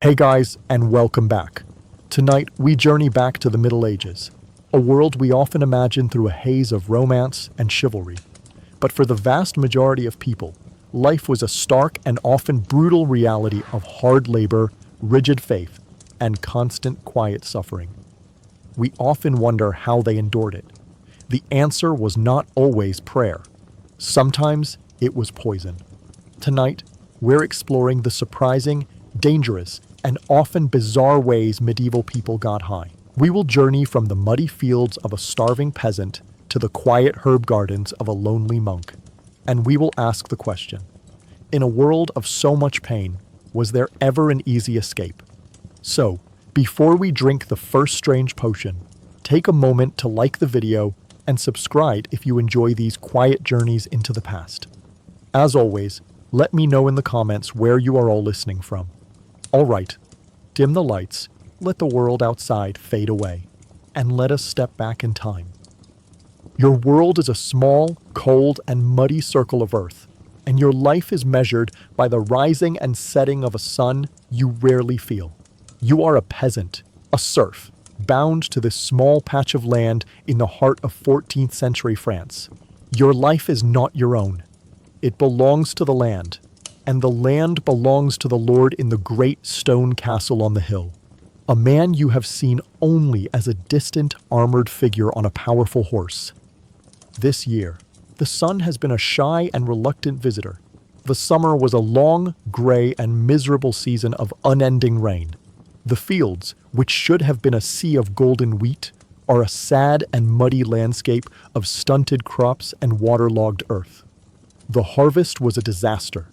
Hey guys, and welcome back. Tonight, we journey back to the Middle Ages, a world we often imagine through a haze of romance and chivalry. But for the vast majority of people, life was a stark and often brutal reality of hard labor, rigid faith, and constant quiet suffering. We often wonder how they endured it. The answer was not always prayer. Sometimes it was poison. Tonight, we're exploring the surprising, dangerous, and often bizarre ways medieval people got high. We will journey from the muddy fields of a starving peasant to the quiet herb gardens of a lonely monk. And we will ask the question, in a world of so much pain, was there ever an easy escape? So, before we drink the first strange potion, take a moment to like the video and subscribe if you enjoy these quiet journeys into the past. As always, let me know in the comments where you are all listening from. All right, dim the lights, let the world outside fade away, and let us step back in time. Your world is a small, cold, and muddy circle of earth, and your life is measured by the rising and setting of a sun you rarely feel. You are a peasant, a serf, bound to this small patch of land in the heart of 14th century France. Your life is not your own. It belongs to the land, and the land belongs to the Lord in the great stone castle on the hill, a man you have seen only as a distant armored figure on a powerful horse. This year, the sun has been a shy and reluctant visitor. The summer was a long, gray, and miserable season of unending rain. The fields, which should have been a sea of golden wheat, are a sad and muddy landscape of stunted crops and waterlogged earth. The harvest was a disaster.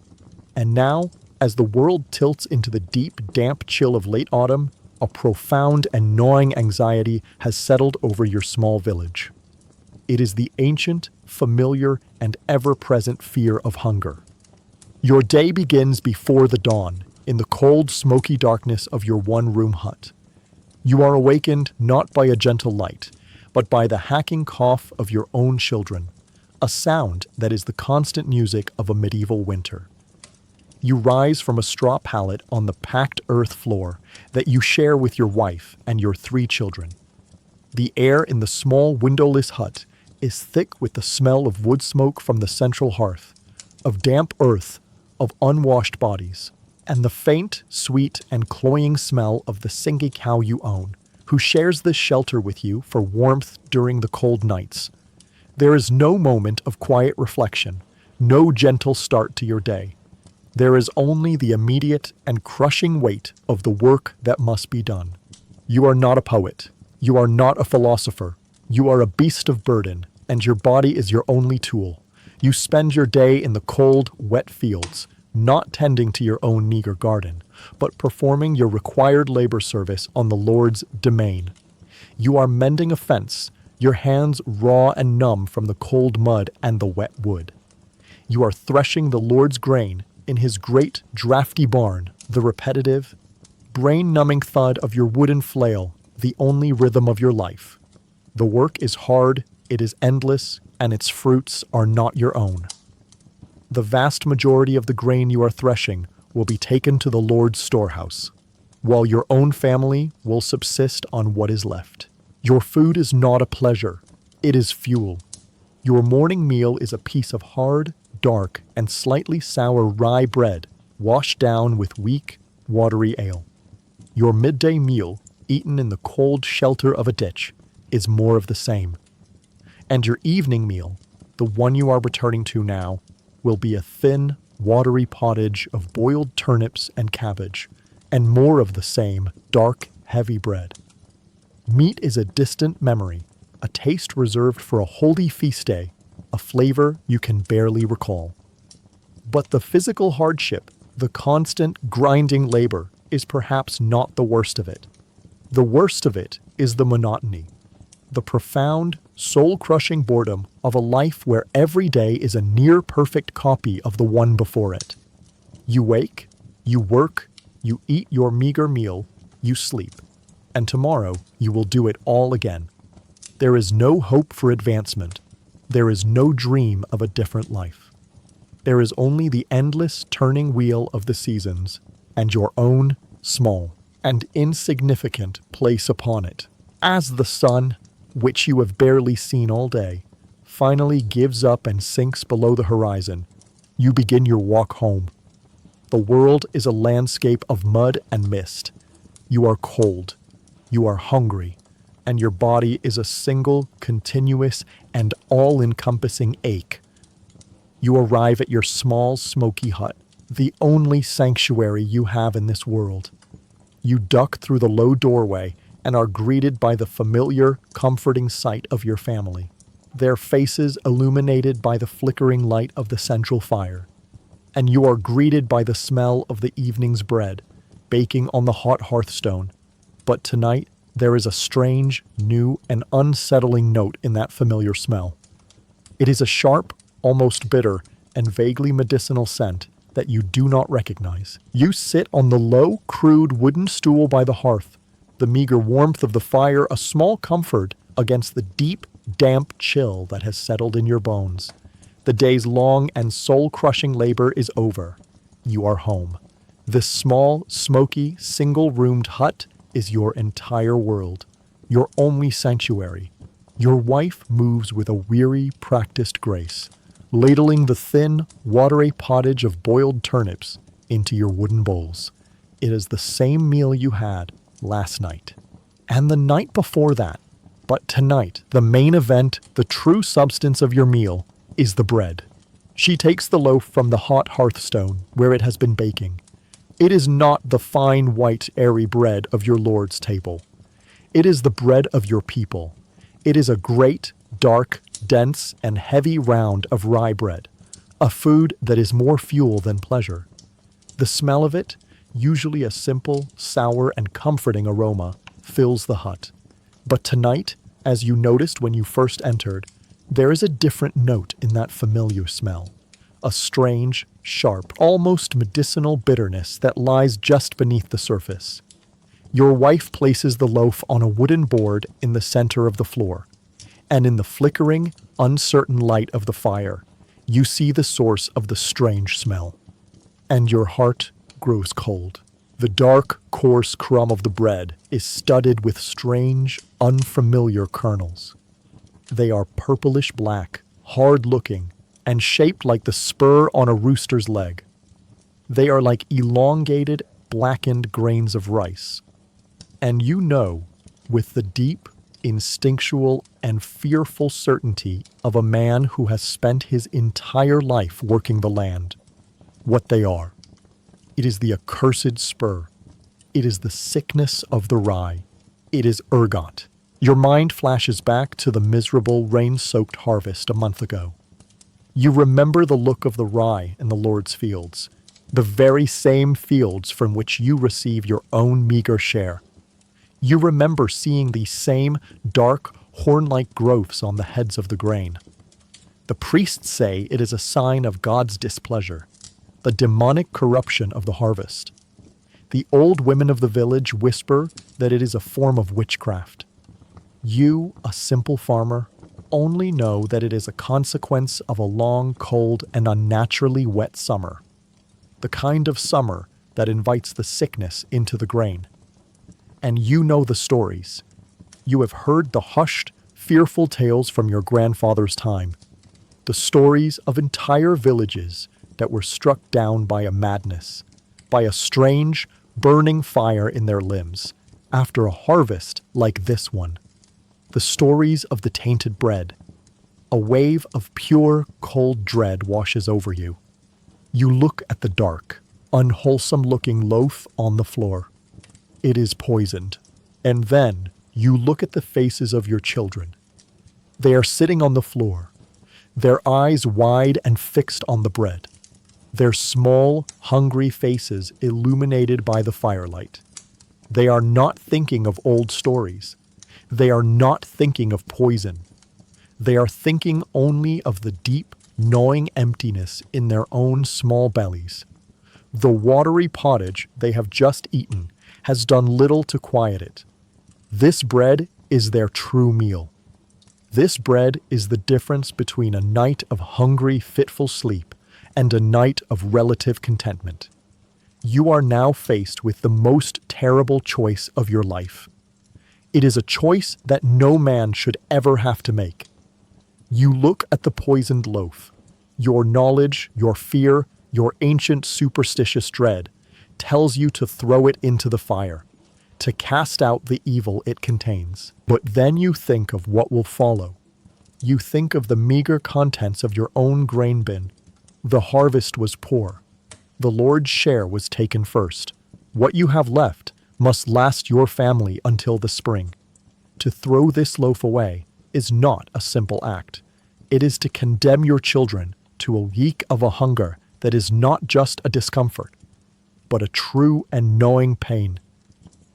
And now, as the world tilts into the deep, damp chill of late autumn, a profound and gnawing anxiety has settled over your small village. It is the ancient, familiar, and ever-present fear of hunger. Your day begins before the dawn, in the cold, smoky darkness of your one-room hut. You are awakened not by a gentle light, but by the hacking cough of your own children, a sound that is the constant music of a medieval winter. You rise from a straw pallet on the packed earth floor that you share with your wife and your 3 children. The air in the small windowless hut is thick with the smell of wood smoke from the central hearth, of damp earth, of unwashed bodies, and the faint, sweet, and cloying smell of the singing cow you own, who shares this shelter with you for warmth during the cold nights. There is no moment of quiet reflection, no gentle start to your day. There is only the immediate and crushing weight of the work that must be done. You are not a poet. You are not a philosopher. You are a beast of burden, and your body is your only tool. You spend your day in the cold, wet fields, not tending to your own meager garden, but performing your required labor service on the Lord's domain. You are mending a fence, your hands raw and numb from the cold mud and the wet wood. You are threshing the Lord's grain in his great, drafty barn, the repetitive, brain-numbing thud of your wooden flail, the only rhythm of your life. The work is hard, it is endless, and its fruits are not your own. The vast majority of the grain you are threshing will be taken to the Lord's storehouse, while your own family will subsist on what is left. Your food is not a pleasure, it is fuel. Your morning meal is a piece of hard, dark, and slightly sour rye bread washed down with weak, watery ale. Your midday meal, eaten in the cold shelter of a ditch, is more of the same. And your evening meal, the one you are returning to now, will be a thin, watery pottage of boiled turnips and cabbage, and more of the same dark, heavy bread. Meat is a distant memory, a taste reserved for a holy feast day, a flavor you can barely recall. But the physical hardship, the constant grinding labor, is perhaps not the worst of it. The worst of it is the monotony, the profound, soul-crushing boredom of a life where every day is a near-perfect copy of the one before it. You wake, you work, you eat your meager meal, you sleep, and tomorrow you will do it all again. There is no hope for advancement. There is no dream of a different life. There is only the endless turning wheel of the seasons and your own small, and insignificant place upon it. As the sun, which you have barely seen all day, finally gives up and sinks below the horizon, you begin your walk home. The world is a landscape of mud and mist. You are cold, you are hungry, and your body is a single, continuous, and all-encompassing ache. You arrive at your small, smoky hut, the only sanctuary you have in this world. You duck through the low doorway and are greeted by the familiar, comforting sight of your family, their faces illuminated by the flickering light of the central fire. And you are greeted by the smell of the evening's bread, baking on the hot hearthstone. But tonight, there is a strange, new, and unsettling note in that familiar smell. It is a sharp, almost bitter, and vaguely medicinal scent that you do not recognize. You sit on the low, crude wooden stool by the hearth, the meager warmth of the fire a small comfort against the deep, damp chill that has settled in your bones. The day's long and soul-crushing labor is over. You are home. This small, smoky, single-roomed hut is your entire world, your only sanctuary. Your wife moves with a weary, practiced grace, ladling the thin, watery pottage of boiled turnips into your wooden bowls. It is the same meal you had last night, and the night before that. But tonight, the main event, the true substance of your meal, is the bread. She takes the loaf from the hot hearthstone where it has been baking. It is not the fine, white, airy bread of your Lord's table. It is the bread of your people. It is a great, dark, dense, and heavy round of rye bread, a food that is more fuel than pleasure. The smell of it, usually a simple, sour, and comforting aroma, fills the hut. But tonight, as you noticed when you first entered, there is a different note in that familiar smell. A strange, sharp, almost medicinal bitterness that lies just beneath the surface. Your wife places the loaf on a wooden board in the center of the floor, and in the flickering, uncertain light of the fire, you see the source of the strange smell. And your heart grows cold. The dark, coarse crumb of the bread is studded with strange, unfamiliar kernels. They are purplish black, hard-looking, and shaped like the spur on a rooster's leg. They are like elongated, blackened grains of rice. And you know, with the deep, instinctual, and fearful certainty of a man who has spent his entire life working the land, what they are. It is the accursed spur. It is the sickness of the rye. It is ergot. Your mind flashes back to the miserable, rain-soaked harvest a month ago. You remember the look of the rye in the Lord's fields, the very same fields from which you receive your own meager share. You remember seeing these same dark, horn-like growths on the heads of the grain. The priests say it is a sign of God's displeasure, the demonic corruption of the harvest. The old women of the village whisper that it is a form of witchcraft. You, a simple farmer, only know that it is a consequence of a long, cold, and unnaturally wet summer. The kind of summer that invites the sickness into the grain. And you know the stories. You have heard the hushed, fearful tales from your grandfather's time. The stories of entire villages that were struck down by a madness, by a strange, burning fire in their limbs, after a harvest like this one. The stories of the tainted bread. A wave of pure, cold dread washes over you. You look at the dark, unwholesome-looking loaf on the floor. It is poisoned. And then you look at the faces of your children. They are sitting on the floor, their eyes wide and fixed on the bread, their small, hungry faces illuminated by the firelight. They are not thinking of old stories. They are not thinking of poison. They are thinking only of the deep, gnawing emptiness in their own small bellies. The watery pottage they have just eaten has done little to quiet it. This bread is their true meal. This bread is the difference between a night of hungry, fitful sleep and a night of relative contentment. You are now faced with the most terrible choice of your life. It is a choice that no man should ever have to make. You look at the poisoned loaf. Your knowledge, your fear, your ancient superstitious dread tells you to throw it into the fire, to cast out the evil it contains. But then you think of what will follow. You think of the meager contents of your own grain bin. The harvest was poor. The Lord's share was taken first. What you have left must last your family until the spring. To throw this loaf away is not a simple act. It is to condemn your children to a week of a hunger that is not just a discomfort, but a true and gnawing pain.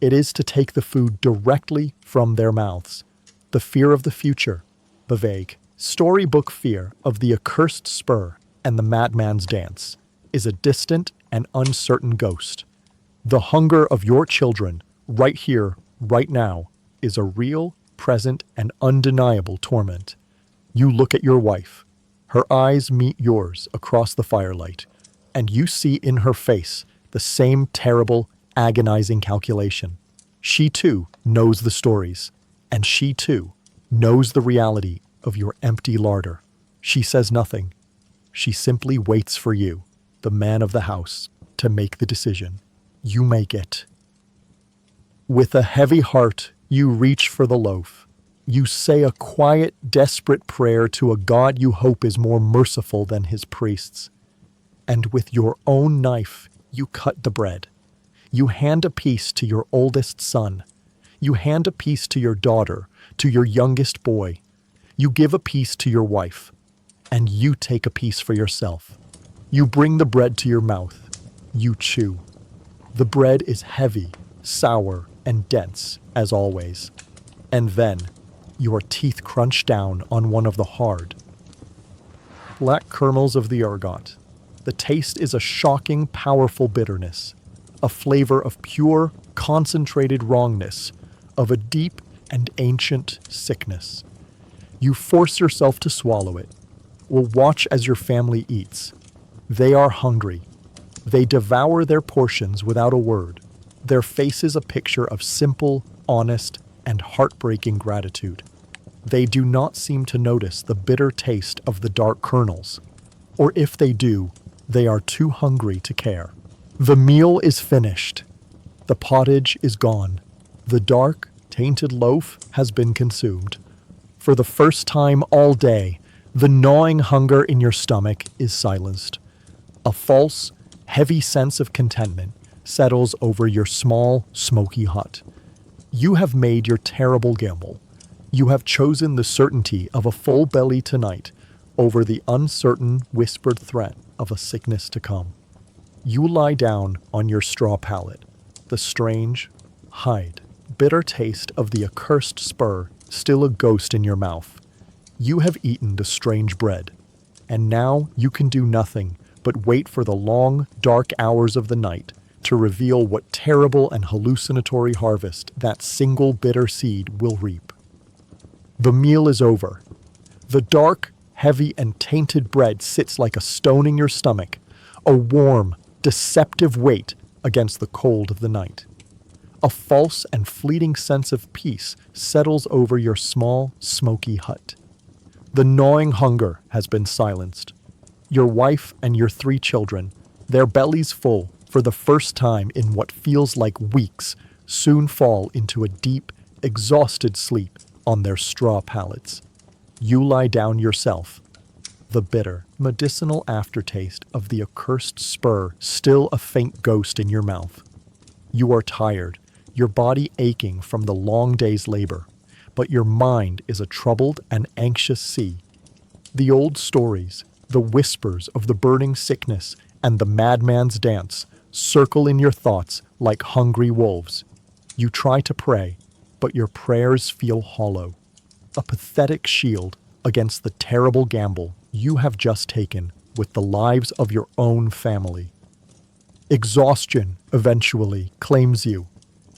It is to take the food directly from their mouths. The fear of the future, the vague, storybook fear of the accursed spur and the madman's dance, is a distant and uncertain ghost. The hunger of your children, right here, right now, is a real, present, and undeniable torment. You look at your wife. Her eyes meet yours across the firelight, and you see in her face the same terrible, agonizing calculation. She too knows the stories, and she too knows the reality of your empty larder. She says nothing. She simply waits for you, the man of the house, to make the decision. You make it. With a heavy heart, you reach for the loaf. You say a quiet, desperate prayer to a God you hope is more merciful than his priests. And with your own knife, you cut the bread. You hand a piece to your oldest son. You hand a piece to your daughter, to your youngest boy. You give a piece to your wife, and you take a piece for yourself. You bring the bread to your mouth. You chew. The bread is heavy, sour, and dense, as always. And then, your teeth crunch down on one of the hard, black kernels of the ergot. The taste is a shocking, powerful bitterness, a flavor of pure, concentrated wrongness, of a deep and ancient sickness. You force yourself to swallow it. Will watch as your family eats. They are hungry. They devour their portions without a word. Their faces a picture of simple, honest, and heartbreaking gratitude. They do not seem to notice the bitter taste of the dark kernels, or if they do, they are too hungry to care. The meal is finished. The pottage is gone. The dark, tainted loaf has been consumed. For the first time all day, the gnawing hunger in your stomach is silenced. A false, heavy sense of contentment settles over your small, smoky hut. You have made your terrible gamble. You have chosen the certainty of a full belly tonight over the uncertain, whispered threat of a sickness to come. You lie down on your straw pallet, the strange, hide, bitter taste of the accursed spur still a ghost in your mouth. You have eaten the strange bread, and now you can do nothing but wait for the long, dark hours of the night to reveal what terrible and hallucinatory harvest that single bitter seed will reap. The meal is over. The dark, heavy, and tainted bread sits like a stone in your stomach, a warm, deceptive weight against the cold of the night. A false and fleeting sense of peace settles over your small, smoky hut. The gnawing hunger has been silenced. Your wife and your 3 children, their bellies full for the first time in what feels like weeks, soon fall into a deep, exhausted sleep on their straw pallets. You lie down yourself. The bitter, medicinal aftertaste of the accursed spur still a faint ghost in your mouth. You are tired, your body aching from the long day's labor, but your mind is a troubled and anxious sea. The old stories, the whispers of the burning sickness and the madman's dance circle in your thoughts like hungry wolves. You try to pray, but your prayers feel hollow, a pathetic shield against the terrible gamble you have just taken with the lives of your own family. Exhaustion eventually claims you.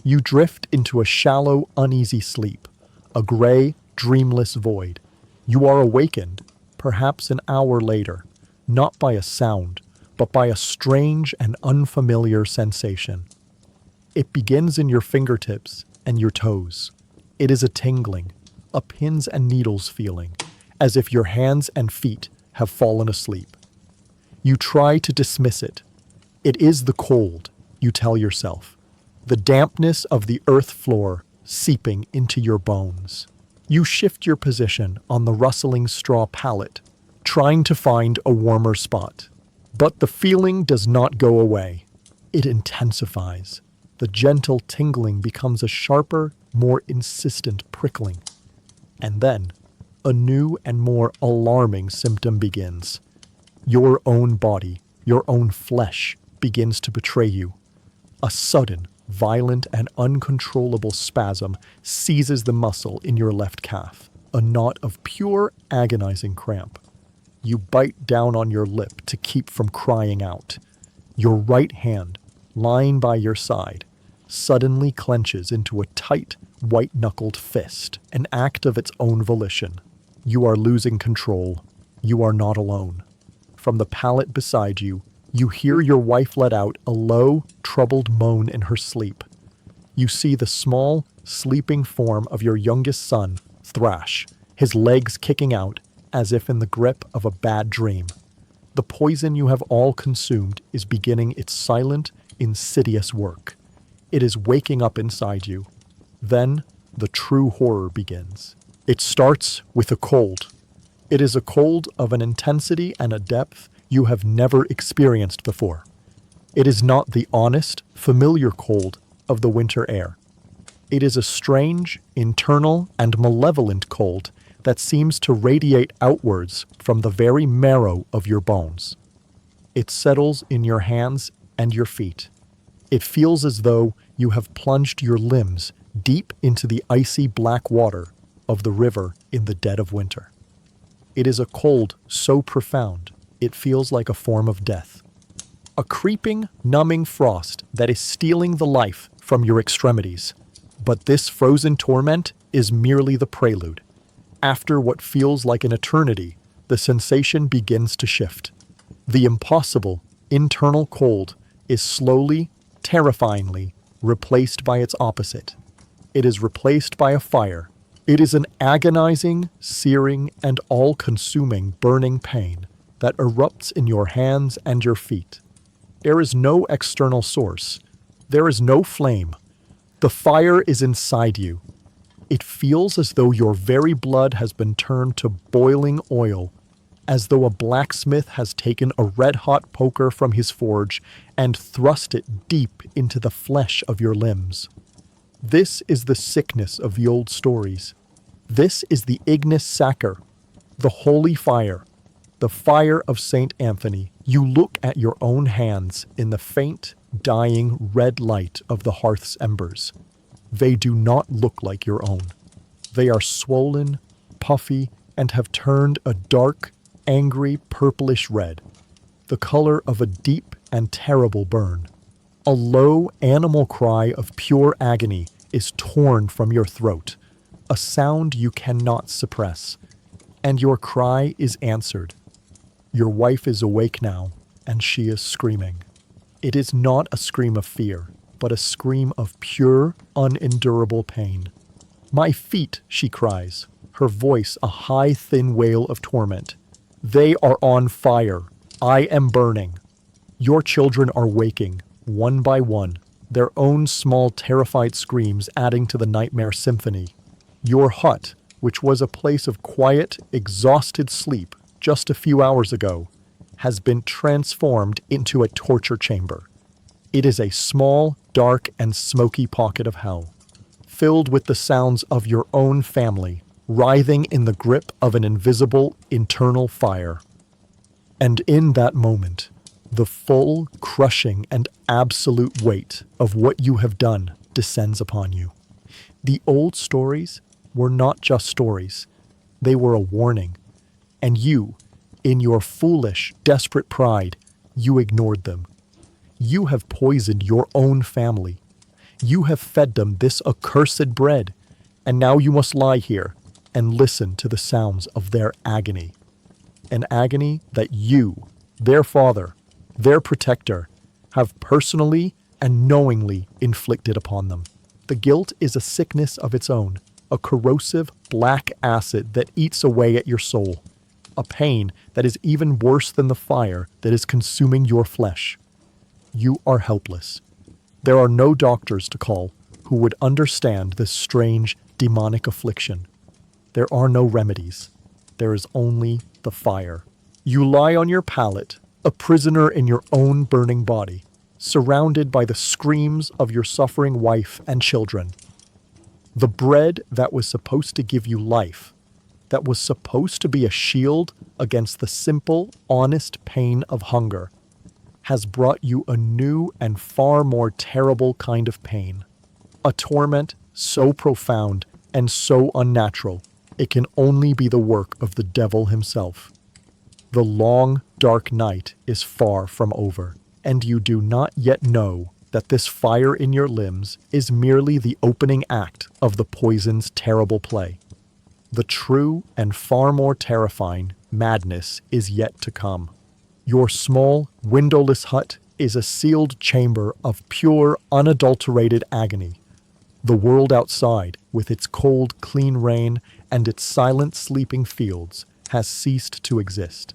You drift into a shallow, uneasy sleep, a gray, dreamless void. You are awakened, perhaps an hour later, not by a sound, but by a strange and unfamiliar sensation. It begins in your fingertips and your toes. It is a tingling, a pins and needles feeling, as if your hands and feet have fallen asleep. You try to dismiss it. It is the cold, you tell yourself, the dampness of the earth floor seeping into your bones. You shift your position on the rustling straw pallet, trying to find a warmer spot. But the feeling does not go away. It intensifies. The gentle tingling becomes a sharper, more insistent prickling. And then, a new and more alarming symptom begins. Your own body, your own flesh, begins to betray you. A sudden, violent, and uncontrollable spasm seizes the muscle in your left calf, a knot of pure, agonizing cramp. You bite down on your lip to keep from crying out. Your right hand, lying by your side, suddenly clenches into a tight, white-knuckled fist, an act of its own volition. You are losing control. You are not alone. From the pallet beside you, you hear your wife let out a low, troubled moan in her sleep. You see the small, sleeping form of your youngest son thrash, his legs kicking out as if in the grip of a bad dream. The poison you have all consumed is beginning its silent, insidious work. It is waking up inside you. Then the true horror begins. It starts with a cold. It is a cold of an intensity and a depth you have never experienced before. It is not the honest, familiar cold of the winter air. It is a strange, internal, and malevolent cold that seems to radiate outwards from the very marrow of your bones. It settles in your hands and your feet. It feels as though you have plunged your limbs deep into the icy black water of the river in the dead of winter. It is a cold so profound, it feels like a form of death. A creeping, numbing frost that is stealing the life from your extremities. But this frozen torment is merely the prelude. After what feels like an eternity, the sensation begins to shift. The impossible, internal cold is slowly, terrifyingly replaced by its opposite. It is replaced by a fire. It is an agonizing, searing, and all-consuming burning pain that erupts in your hands and your feet. There is no external source. There is no flame. The fire is inside you. It feels as though your very blood has been turned to boiling oil, as though a blacksmith has taken a red-hot poker from his forge and thrust it deep into the flesh of your limbs. This is the sickness of the old stories. This is the ignis sacer, the holy fire, the fire of Saint Anthony. You look at your own hands in the faint, dying red light of the hearth's embers. They do not look like your own. They are swollen, puffy, and have turned a dark, angry purplish red, the color of a deep and terrible burn. A low animal cry of pure agony is torn from your throat, a sound you cannot suppress, and your cry is answered. Your wife is awake now, and she is screaming. It is not a scream of fear, but a scream of pure, unendurable pain. "My feet," she cries, her voice a high, thin wail of torment. "They are on fire. I am burning." Your children are waking, one by one, their own small, terrified screams adding to the nightmare symphony. Your hut, which was a place of quiet, exhausted sleep just a few hours ago, has been transformed into a torture chamber. It is a small, dark, and smoky pocket of hell, filled with the sounds of your own family, writhing in the grip of an invisible, internal fire. And in that moment, the full, crushing, and absolute weight of what you have done descends upon you. The old stories were not just stories. They were a warning. And you, in your foolish, desperate pride, you ignored them. You have poisoned your own family. You have fed them this accursed bread, and now you must lie here and listen to the sounds of their agony. An agony that you, their father, their protector, have personally and knowingly inflicted upon them. The guilt is a sickness of its own, a corrosive black acid that eats away at your soul, a pain that is even worse than the fire that is consuming your flesh. You are helpless. There are no doctors to call who would understand this strange demonic affliction. There are no remedies. There is only the fire. You lie on your pallet, a prisoner in your own burning body, surrounded by the screams of your suffering wife and children. The bread that was supposed to give you life, that was supposed to be a shield against the simple, honest pain of hunger, has brought you a new and far more terrible kind of pain. A torment so profound and so unnatural, it can only be the work of the devil himself. The long, dark night is far from over, and you do not yet know that this fire in your limbs is merely the opening act of the poison's terrible play. The true and far more terrifying madness is yet to come. Your small, windowless hut is a sealed chamber of pure, unadulterated agony. The world outside, with its cold, clean rain and its silent, sleeping fields, has ceased to exist.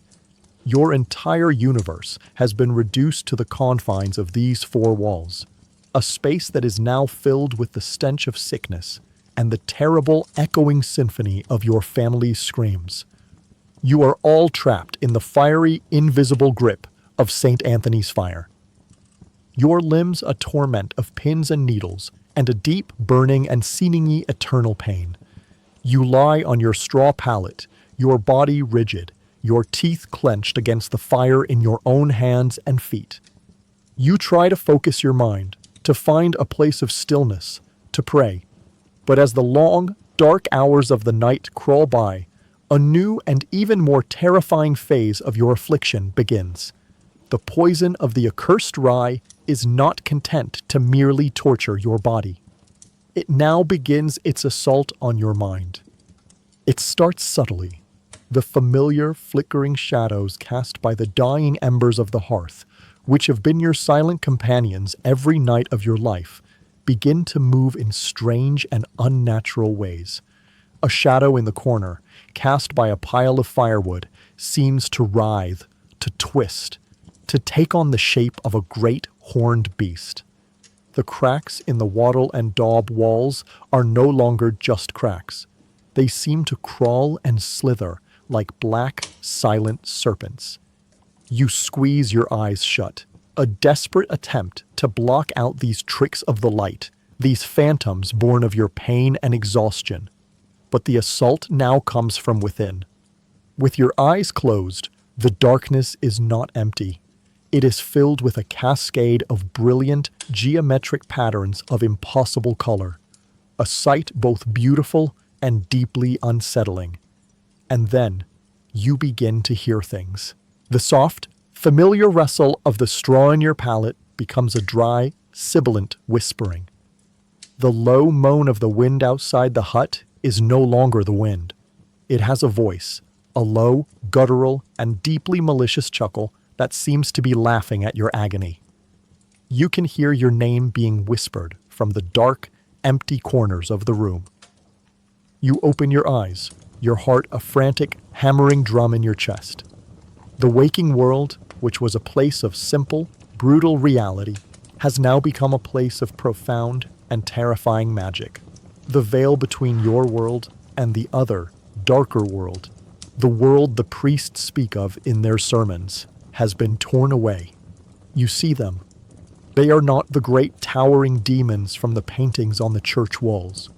Your entire universe has been reduced to the confines of these four walls, a space that is now filled with the stench of sickness and the terrible echoing symphony of your family's screams. You are all trapped in the fiery, invisible grip of St. Anthony's fire. Your limbs a torment of pins and needles and a deep, burning and seemingly eternal pain. You lie on your straw pallet, your body rigid, your teeth clenched against the fire in your own hands and feet. You try to focus your mind, to find a place of stillness, to pray. But as the long, dark hours of the night crawl by, a new and even more terrifying phase of your affliction begins. The poison of the accursed rye is not content to merely torture your body. It now begins its assault on your mind. It starts subtly. The familiar, flickering shadows cast by the dying embers of the hearth, which have been your silent companions every night of your life, begin to move in strange and unnatural ways. A shadow in the corner, cast by a pile of firewood, seems to writhe, to twist, to take on the shape of a great horned beast. The cracks in the wattle and daub walls are no longer just cracks. They seem to crawl and slither like black, silent serpents. You squeeze your eyes shut, a desperate attempt to block out these tricks of the light, these phantoms born of your pain and exhaustion. But the assault now comes from within. With your eyes closed, the darkness is not empty. It is filled with a cascade of brilliant, geometric patterns of impossible color, a sight both beautiful and deeply unsettling. And then, you begin to hear things. The soft, familiar rustle of the straw in your pallet becomes a dry, sibilant whispering. The low moan of the wind outside the hut is no longer the wind. It has a voice, a low, guttural, and deeply malicious chuckle that seems to be laughing at your agony. You can hear your name being whispered from the dark, empty corners of the room. You open your eyes, your heart a frantic, hammering drum in your chest. The waking world, which was a place of simple, brutal reality, has now become a place of profound and terrifying magic. The veil between your world and the other, darker world, the world the priests speak of in their sermons, has been torn away. You see them. They are not the great towering demons from the paintings on the church walls.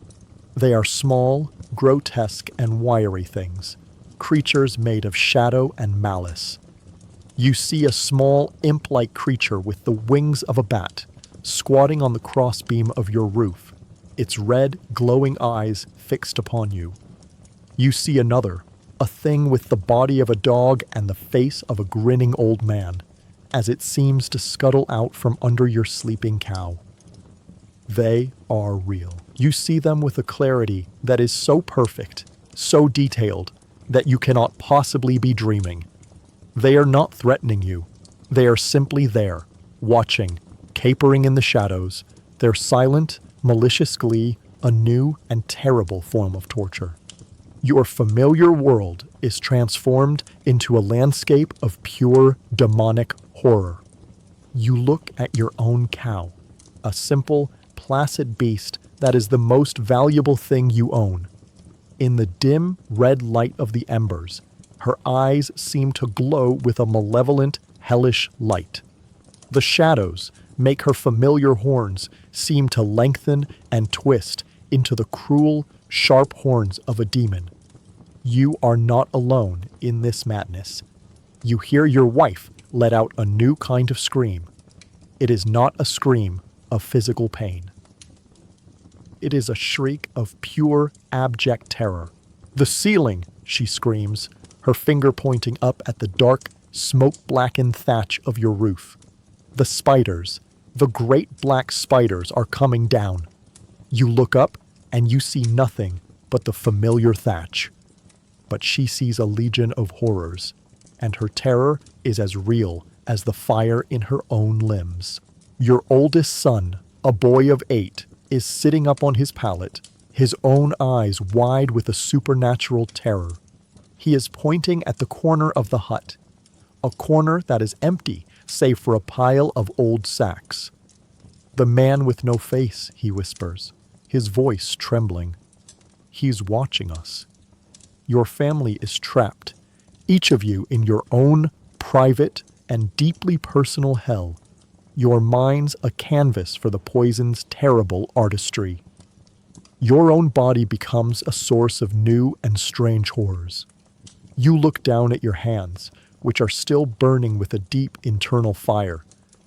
They are small, grotesque, and wiry things, creatures made of shadow and malice. You see a small, imp-like creature with the wings of a bat, squatting on the crossbeam of your roof, its red, glowing eyes fixed upon you. You see another, a thing with the body of a dog and the face of a grinning old man, as it seems to scuttle out from under your sleeping cow. They are real. You see them with a clarity that is so perfect, so detailed, that you cannot possibly be dreaming. They are not threatening you. They are simply there, watching, capering in the shadows, their silent, malicious glee a new and terrible form of torture. Your familiar world is transformed into a landscape of pure demonic horror. You look at your own cow, a simple, placid beast that is the most valuable thing you own. In the dim red light of the embers, her eyes seem to glow with a malevolent, hellish light. The shadows make her familiar horns seem to lengthen and twist into the cruel, sharp horns of a demon. You are not alone in this madness. You hear your wife let out a new kind of scream. It is not a scream of physical pain. It is a shriek of pure, abject terror. "The ceiling!" she screams, her finger pointing up at the dark, smoke-blackened thatch of your roof. The spiders, the great black spiders, are coming down. You look up and you see nothing but the familiar thatch. But she sees a legion of horrors, and her terror is as real as the fire in her own limbs. Your oldest son, a boy of 8, is sitting up on his pallet, his own eyes wide with a supernatural terror. He is pointing at the corner of the hut, a corner that is empty save for a pile of old sacks. "The man with no face," he whispers, his voice trembling. "He's watching us. Your family is trapped, each of you in your own private and deeply personal hell. Your mind's a canvas for the poison's terrible artistry. Your own body becomes a source of new and strange horrors. You look down at your hands, which are still burning with a deep internal fire,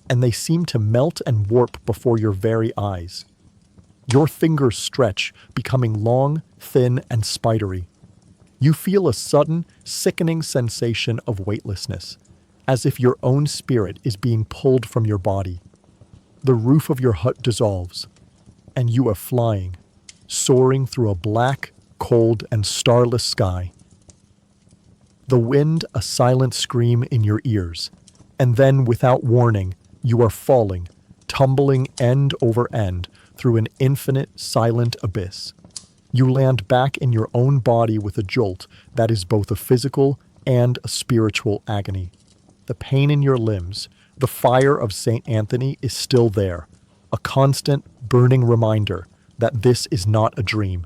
and they seem to melt and warp before your very eyes. Your fingers stretch, becoming long, thin, and spidery. You feel a sudden, sickening sensation of weightlessness, as if your own spirit is being pulled from your body. The roof of your hut dissolves, and you are flying, soaring through a black, cold, and starless sky. The wind a silent scream in your ears, and then, without warning, you are falling, tumbling end over end through an infinite, silent abyss. You land back in your own body with a jolt that is both a physical and a spiritual agony. The pain in your limbs, the fire of St. Anthony is still there, a constant, burning reminder that this is not a dream.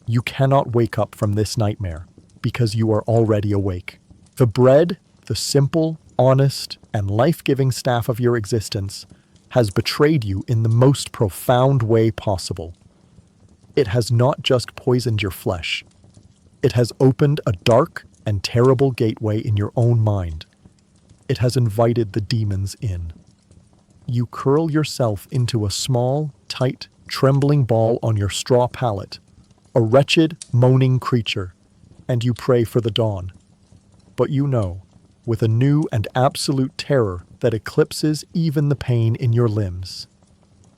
You cannot wake up from this nightmare, because you are already awake. The bread, the simple, honest, and life-giving staff of your existence, has betrayed you in the most profound way possible. It has not just poisoned your flesh. It has opened a dark and terrible gateway in your own mind. It has invited the demons in. You curl yourself into a small, tight, trembling ball on your straw pallet, a wretched, moaning creature, and you pray for the dawn. But you know, with a new and absolute terror that eclipses even the pain in your limbs,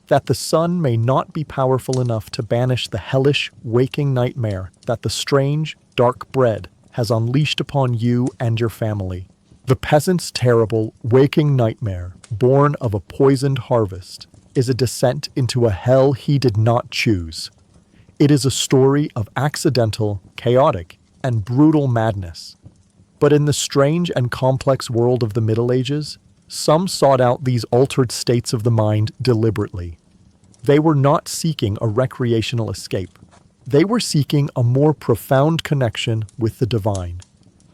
that the sun may not be powerful enough to banish the hellish, waking nightmare that the strange, dark bread has unleashed upon you and your family. The peasant's terrible, waking nightmare, born of a poisoned harvest, is a descent into a hell he did not choose. It is a story of accidental, chaotic, and brutal madness. But in the strange and complex world of the Middle Ages, some sought out these altered states of the mind deliberately. They were not seeking a recreational escape. They were seeking a more profound connection with the divine,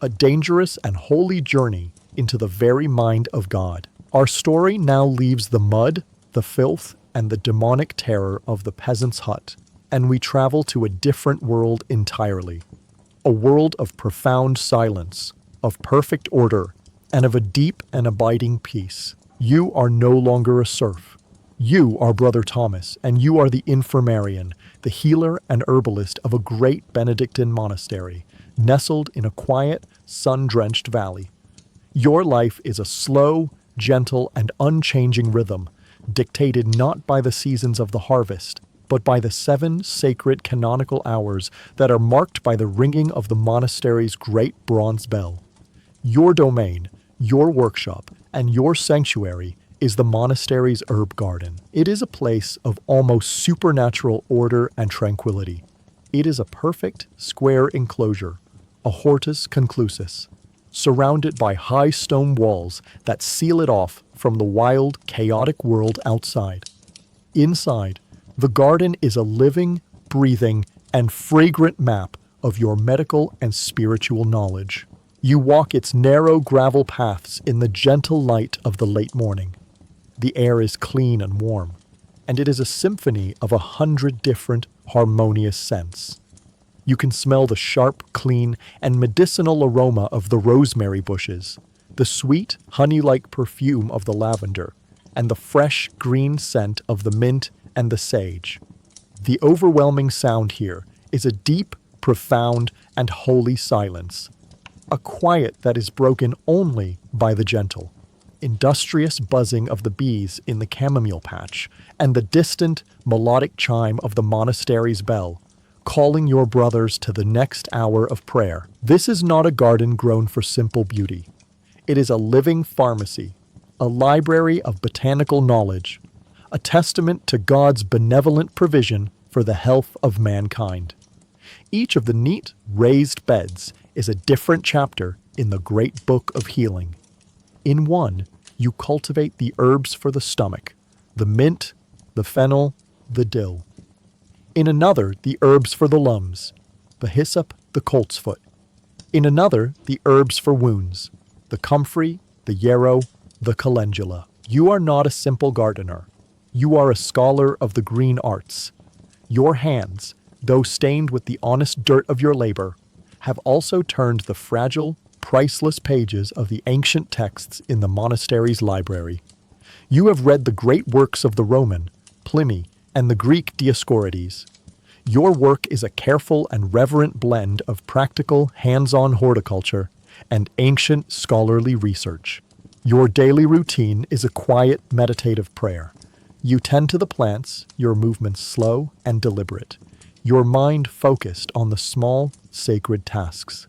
a dangerous and holy journey into the very mind of God. Our story now leaves the mud, the filth, and the demonic terror of the peasant's hut, and we travel to a different world entirely. A world of profound silence, of perfect order, and of a deep and abiding peace. You are no longer a serf. You are Brother Thomas, and you are the infirmarian, the healer and herbalist of a great Benedictine monastery, nestled in a quiet, sun-drenched valley. Your life is a slow, gentle, and unchanging rhythm, dictated not by the seasons of the harvest, but by the 7 sacred canonical hours that are marked by the ringing of the monastery's great bronze bell. Your domain, your workshop, and your sanctuary is the monastery's herb garden. It is a place of almost supernatural order and tranquility. It is a perfect square enclosure, a hortus conclusus, surrounded by high stone walls that seal it off from the wild, chaotic world outside. Inside, the garden is a living, breathing, and fragrant map of your medical and spiritual knowledge. You walk its narrow gravel paths in the gentle light of the late morning. The air is clean and warm, and it is a symphony of 100 different harmonious scents. You can smell the sharp, clean, and medicinal aroma of the rosemary bushes, the sweet, honey-like perfume of the lavender, and the fresh, green scent of the mint and the sage. The overwhelming sound here is a deep, profound, and holy silence, a quiet that is broken only by the gentle, industrious buzzing of the bees in the chamomile patch, and the distant, melodic chime of the monastery's bell, calling your brothers to the next hour of prayer. This is not a garden grown for simple beauty. It is a living pharmacy, a library of botanical knowledge, a testament to God's benevolent provision for the health of mankind. Each of the neat, raised beds is a different chapter in the great book of healing. In one, you cultivate the herbs for the stomach, the mint, the fennel, the dill. In another, the herbs for the lungs, the hyssop, the coltsfoot. In another, the herbs for wounds, the comfrey, the yarrow, the calendula. You are not a simple gardener. You are a scholar of the green arts. Your hands, though stained with the honest dirt of your labor, have also turned the fragile, priceless pages of the ancient texts in the monastery's library. You have read the great works of the Roman, Pliny, and the Greek Dioscorides. Your work is a careful and reverent blend of practical, hands-on horticulture and ancient scholarly research. Your daily routine is a quiet, meditative prayer. You tend to the plants, your movements slow and deliberate, your mind focused on the small, sacred tasks.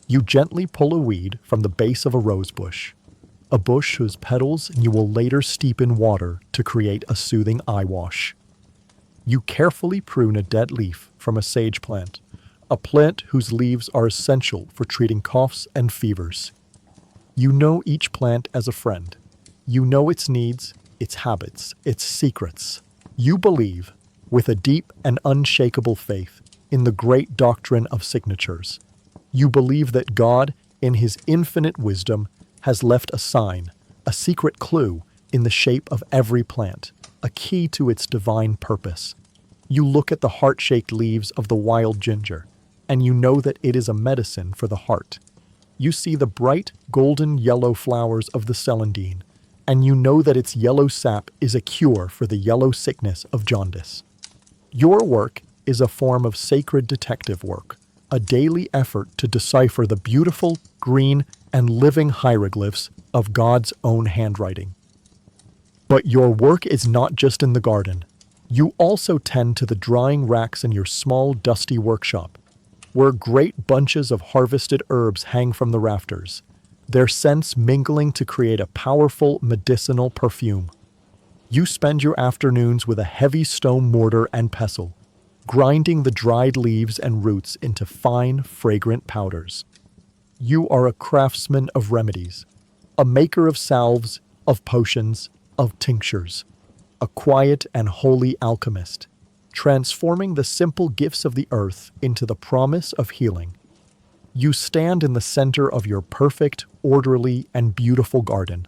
You gently pull a weed from the base of a rose bush, a bush whose petals you will later steep in water to create a soothing eye wash. You carefully prune a dead leaf from a sage plant, a plant whose leaves are essential for treating coughs and fevers. You know each plant as a friend. You know its needs, its habits, its secrets. You believe, with a deep and unshakable faith, in the great doctrine of signatures. You believe that God, in His infinite wisdom, has left a sign, a secret clue, in the shape of every plant, a key to its divine purpose. You look at the heart-shaped leaves of the wild ginger, and you know that it is a medicine for the heart. You see the bright, golden yellow flowers of the celandine, and you know that its yellow sap is a cure for the yellow sickness of jaundice. Your work is a form of sacred detective work, a daily effort to decipher the beautiful, green, and living hieroglyphs of God's own handwriting. But your work is not just in the garden. You also tend to the drying racks in your small, dusty workshop, where great bunches of harvested herbs hang from the rafters, their scents mingling to create a powerful medicinal perfume. You spend your afternoons with a heavy stone mortar and pestle, grinding the dried leaves and roots into fine, fragrant powders. You are a craftsman of remedies, a maker of salves, of potions, of tinctures, a quiet and holy alchemist, transforming the simple gifts of the earth into the promise of healing. You stand in the center of your perfect, orderly, and beautiful garden.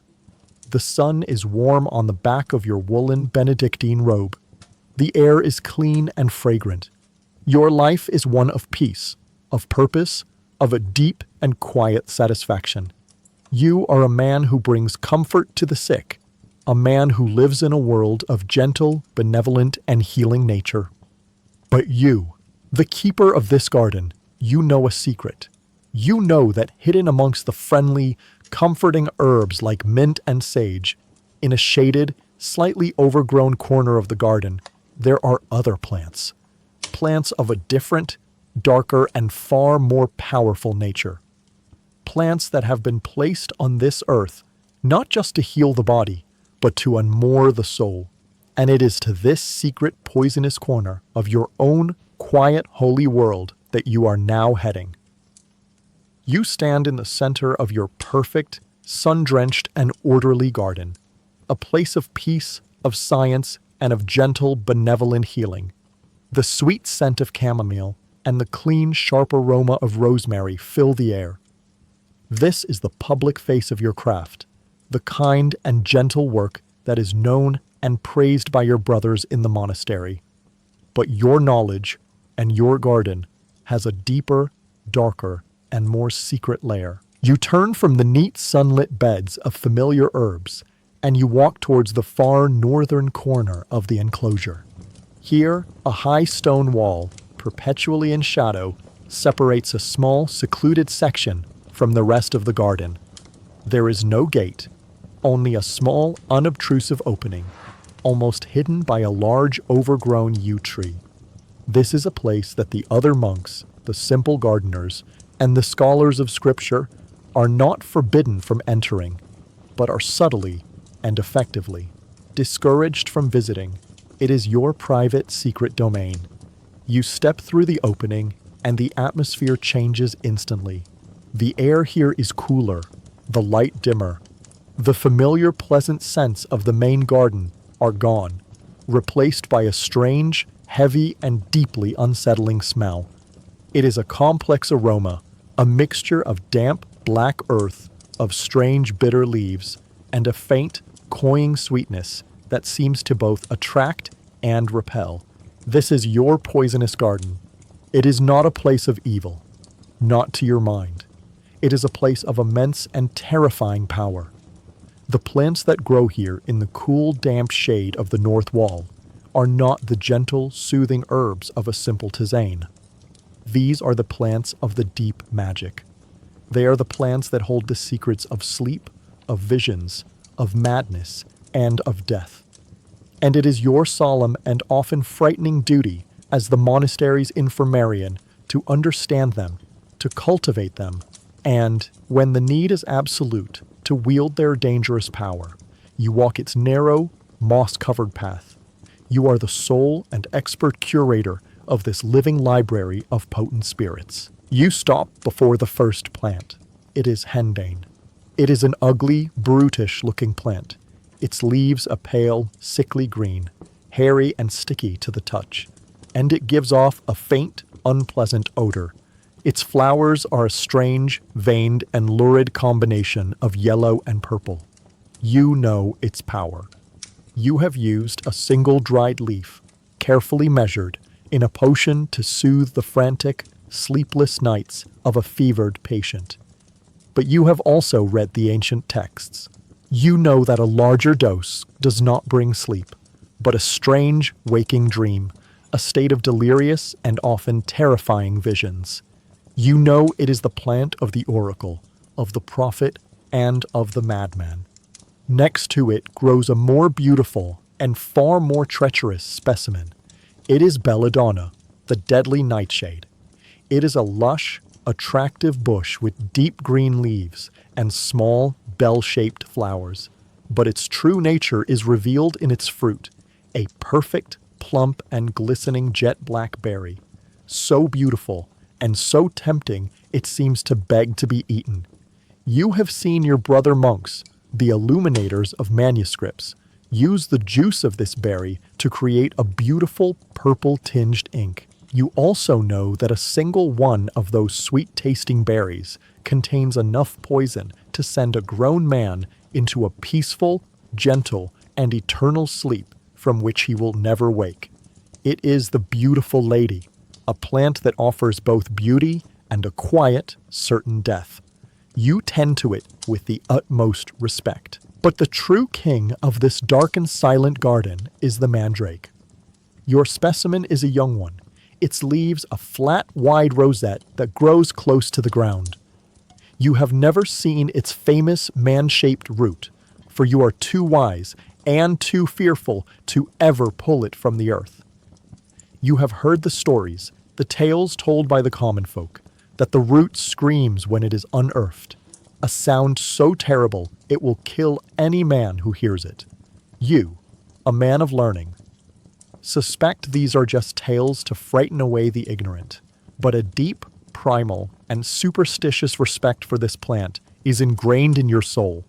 The sun is warm on the back of your woolen Benedictine robe. The air is clean and fragrant. Your life is one of peace, of purpose, of a deep and quiet satisfaction. You are a man who brings comfort to the sick, a man who lives in a world of gentle, benevolent, and healing nature. But you, the keeper of this garden, you know a secret. You know that hidden amongst the friendly, comforting herbs like mint and sage, in a shaded, slightly overgrown corner of the garden, there are other plants. Plants of a different, darker, and far more powerful nature. Plants that have been placed on this earth not just to heal the body, but to unmoor the soul. And it is to this secret poisonous corner of your own quiet holy world that you are now heading. You stand in the center of your perfect, sun-drenched and orderly garden, a place of peace, of science, and of gentle, benevolent healing. The sweet scent of chamomile and the clean, sharp aroma of rosemary fill the air. This is the public face of your craft, the kind and gentle work that is known and praised by your brothers in the monastery. But your knowledge and your garden has a deeper, darker, and more secret layer. You turn from the neat sunlit beds of familiar herbs, and you walk towards the far northern corner of the enclosure. Here, a high stone wall, perpetually in shadow, separates a small, secluded section from the rest of the garden. There is no gate, only a small, unobtrusive opening, almost hidden by a large, overgrown yew tree. This is a place that the other monks, the simple gardeners, and the scholars of Scripture are not forbidden from entering, but are subtly and effectively discouraged from visiting. It is your private, secret domain. You step through the opening, and the atmosphere changes instantly. The air here is cooler, the light dimmer. The familiar, pleasant scents of the main garden are gone, replaced by a strange, heavy, and deeply unsettling smell. It is a complex aroma, a mixture of damp, black earth, of strange, bitter leaves, and a faint, cloying sweetness that seems to both attract and repel. This is your poisonous garden. It is not a place of evil, not to your mind. It is a place of immense and terrifying power. The plants that grow here in the cool, damp shade of the north wall are not the gentle, soothing herbs of a simple tisane. These are the plants of the deep magic. They are the plants that hold the secrets of sleep, of visions, of madness, and of death. And it is your solemn and often frightening duty as the monastery's infirmarian to understand them, to cultivate them, and, when the need is absolute, to wield their dangerous power. You walk its narrow, moss-covered path. You are the sole and expert curator of this living library of potent spirits. You stop before the first plant. It is henbane. It is an ugly, brutish-looking plant, its leaves a pale, sickly green, hairy and sticky to the touch, and it gives off a faint, unpleasant odor. Its flowers are a strange, veined, and lurid combination of yellow and purple. You know its power. You have used a single dried leaf, carefully measured, in a potion to soothe the frantic, sleepless nights of a fevered patient. But you have also read the ancient texts. You know that a larger dose does not bring sleep, but a strange, waking dream, a state of delirious and often terrifying visions. You know it is the plant of the oracle, of the prophet, and of the madman. Next to it grows a more beautiful and far more treacherous specimen. It is belladonna, the deadly nightshade. It is a lush, attractive bush with deep green leaves and small, bell-shaped flowers. But its true nature is revealed in its fruit, a perfect, plump, and glistening jet-black berry, so beautiful and so tempting it seems to beg to be eaten. You have seen your brother monks, the illuminators of manuscripts, use the juice of this berry to create a beautiful purple-tinged ink. You also know that a single one of those sweet-tasting berries contains enough poison to send a grown man into a peaceful, gentle, and eternal sleep from which he will never wake. It is the beautiful lady, a plant that offers both beauty and a quiet, certain death. You tend to it with the utmost respect. But the true king of this dark and silent garden is the mandrake. Your specimen is a young one, its leaves a flat, wide rosette that grows close to the ground. You have never seen its famous man-shaped root, for you are too wise and too fearful to ever pull it from the earth. You have heard the stories, the tales told by the common folk, that the root screams when it is unearthed, a sound so terrible it will kill any man who hears it. You, a man of learning, suspect these are just tales to frighten away the ignorant, but a deep, primal, and superstitious respect for this plant is ingrained in your soul.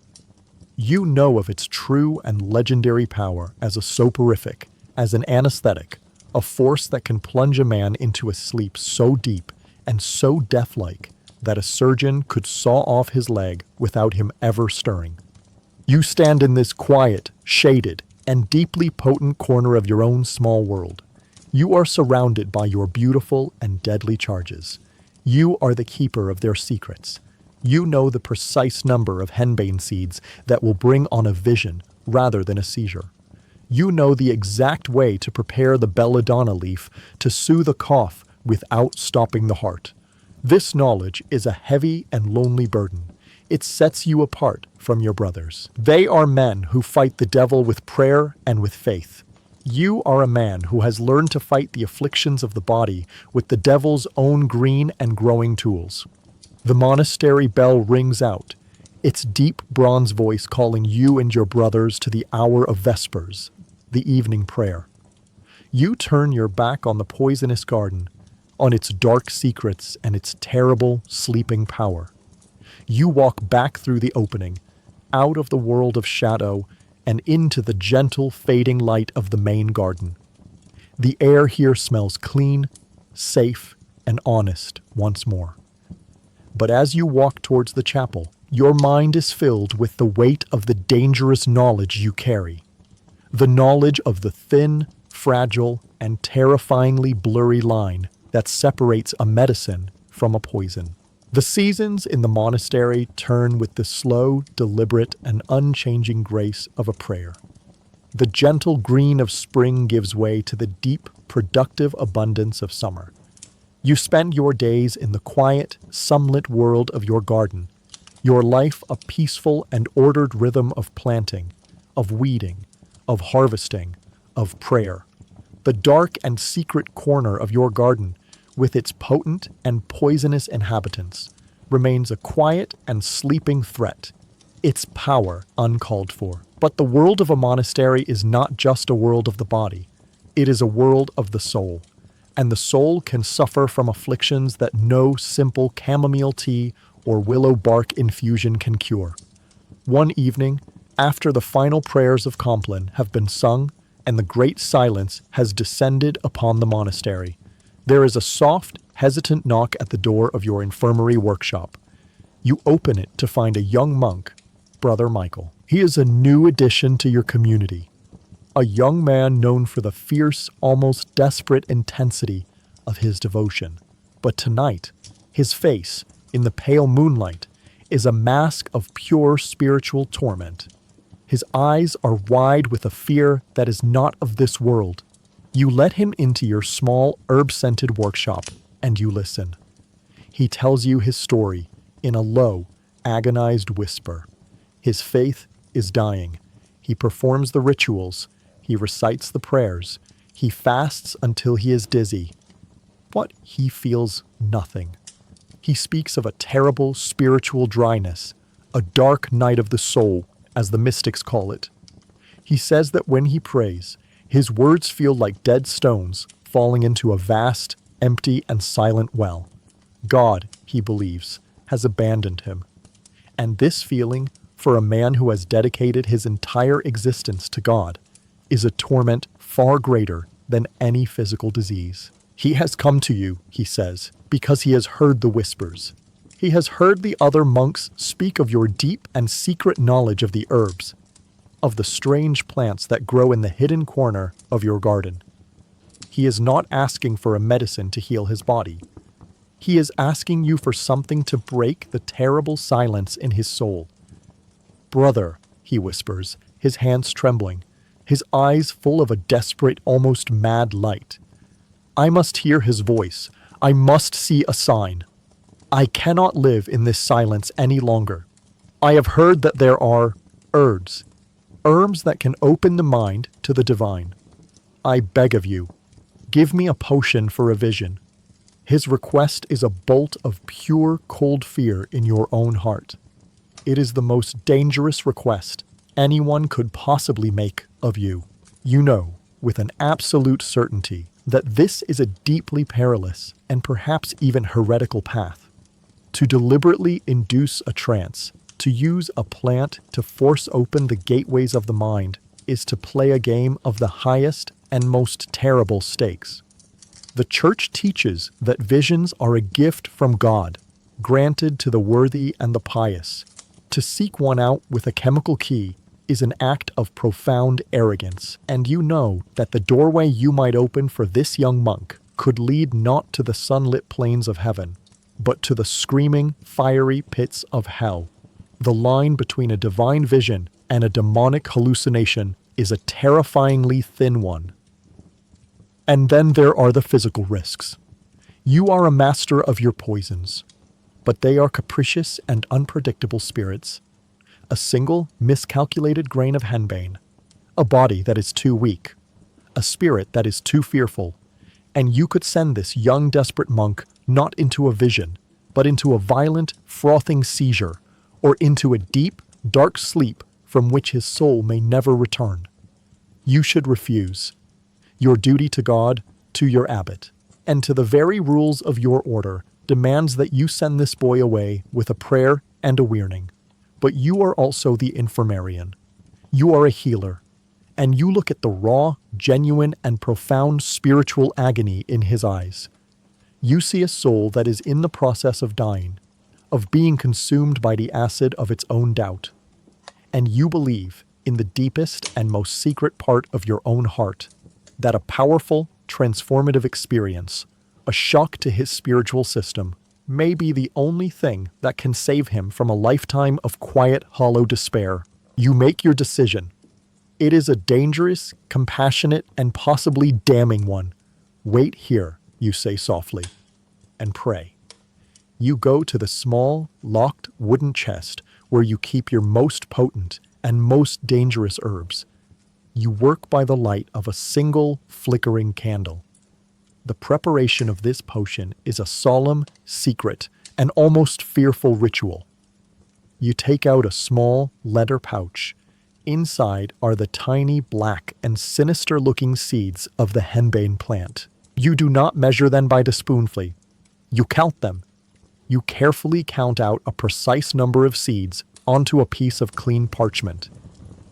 You know of its true and legendary power as a soporific, as an anesthetic, a force that can plunge a man into a sleep so deep and so death-like that a surgeon could saw off his leg without him ever stirring. You stand in this quiet, shaded, and deeply potent corner of your own small world. You are surrounded by your beautiful and deadly charges. You are the keeper of their secrets. You know the precise number of henbane seeds that will bring on a vision rather than a seizure. You know the exact way to prepare the belladonna leaf to soothe a cough without stopping the heart. This knowledge is a heavy and lonely burden. It sets you apart from your brothers. They are men who fight the devil with prayer and with faith. You are a man who has learned to fight the afflictions of the body with the devil's own green and growing tools. The monastery bell rings out, its deep bronze voice calling you and your brothers to the hour of vespers, the evening prayer. You turn your back on the poisonous garden, on its dark secrets and its terrible sleeping power. You walk back through the opening, out of the world of shadow, and into the gentle fading light of the main garden. The air here smells clean, safe, and honest once more. But as you walk towards the chapel, your mind is filled with the weight of the dangerous knowledge you carry. The knowledge of the thin, fragile, and terrifyingly blurry line that separates a medicine from a poison. The seasons in the monastery turn with the slow, deliberate, and unchanging grace of a prayer. The gentle green of spring gives way to the deep, productive abundance of summer. You spend your days in the quiet, sunlit world of your garden, your life a peaceful and ordered rhythm of planting, of weeding, of harvesting, of prayer. The dark and secret corner of your garden, with its potent and poisonous inhabitants, remains a quiet and sleeping threat, its power uncalled for. But the world of a monastery is not just a world of the body. It is a world of the soul, and the soul can suffer from afflictions that no simple chamomile tea or willow bark infusion can cure. One evening, after the final prayers of Compline have been sung and the great silence has descended upon the monastery, there is a soft, hesitant knock at the door of your infirmary workshop. You open it to find a young monk, Brother Michael. He is a new addition to your community, a young man known for the fierce, almost desperate intensity of his devotion. But tonight, his face, in the pale moonlight, is a mask of pure spiritual torment. His eyes are wide with a fear that is not of this world. You let him into your small, herb-scented workshop, and you listen. He tells you his story in a low, agonized whisper. His faith is dying. He performs the rituals. He recites the prayers. He fasts until he is dizzy. But he feels nothing. He speaks of a terrible spiritual dryness, a dark night of the soul, as the mystics call it. He says that when he prays, his words feel like dead stones falling into a vast, empty, and silent well. God, he believes, has abandoned him. And this feeling, for a man who has dedicated his entire existence to God, is a torment far greater than any physical disease. He has come to you, he says, because he has heard the whispers. He has heard the other monks speak of your deep and secret knowledge of the herbs, of the strange plants that grow in the hidden corner of your garden. He is not asking for a medicine to heal his body. He is asking you for something to break the terrible silence in his soul. Brother, he whispers, his hands trembling, his eyes full of a desperate, almost mad light. I must hear his voice. I must see a sign. I cannot live in this silence any longer. I have heard that there are herbs that can open the mind to the divine. I beg of you, give me a potion for a vision. His request is a bolt of pure, cold fear in your own heart. It is the most dangerous request anyone could possibly make of you. You know, with an absolute certainty, that this is a deeply perilous and perhaps even heretical path. To deliberately induce a trance, to use a plant to force open the gateways of the mind, is to play a game of the highest and most terrible stakes. The Church teaches that visions are a gift from God, granted to the worthy and the pious. To seek one out with a chemical key is an act of profound arrogance, and you know that the doorway you might open for this young monk could lead not to the sunlit plains of heaven, but to the screaming, fiery pits of hell. The line between a divine vision and a demonic hallucination is a terrifyingly thin one. And then there are the physical risks. You are a master of your poisons, but they are capricious and unpredictable spirits. A single, miscalculated grain of henbane, a body that is too weak, a spirit that is too fearful, and you could send this young, desperate monk not into a vision, but into a violent, frothing seizure, or into a deep, dark sleep from which his soul may never return. You should refuse. Your duty to God, to your abbot, and to the very rules of your order demands that you send this boy away with a prayer and a weirning. But you are also the infirmarian. You are a healer, and you look at the raw, genuine, and profound spiritual agony in his eyes. You see a soul that is in the process of dying, of being consumed by the acid of its own doubt. And you believe, in the deepest and most secret part of your own heart, that a powerful, transformative experience, a shock to his spiritual system, may be the only thing that can save him from a lifetime of quiet, hollow despair. You make your decision. It is a dangerous, compassionate, and possibly damning one. Wait here, you say softly, and pray. You go to the small, locked wooden chest where you keep your most potent and most dangerous herbs. You work by the light of a single, flickering candle. The preparation of this potion is a solemn, secret, and almost fearful ritual. You take out a small, leather pouch. Inside are the tiny, black, and sinister-looking seeds of the henbane plant. You do not measure them by the spoonful. You count them. You carefully count out a precise number of seeds onto a piece of clean parchment.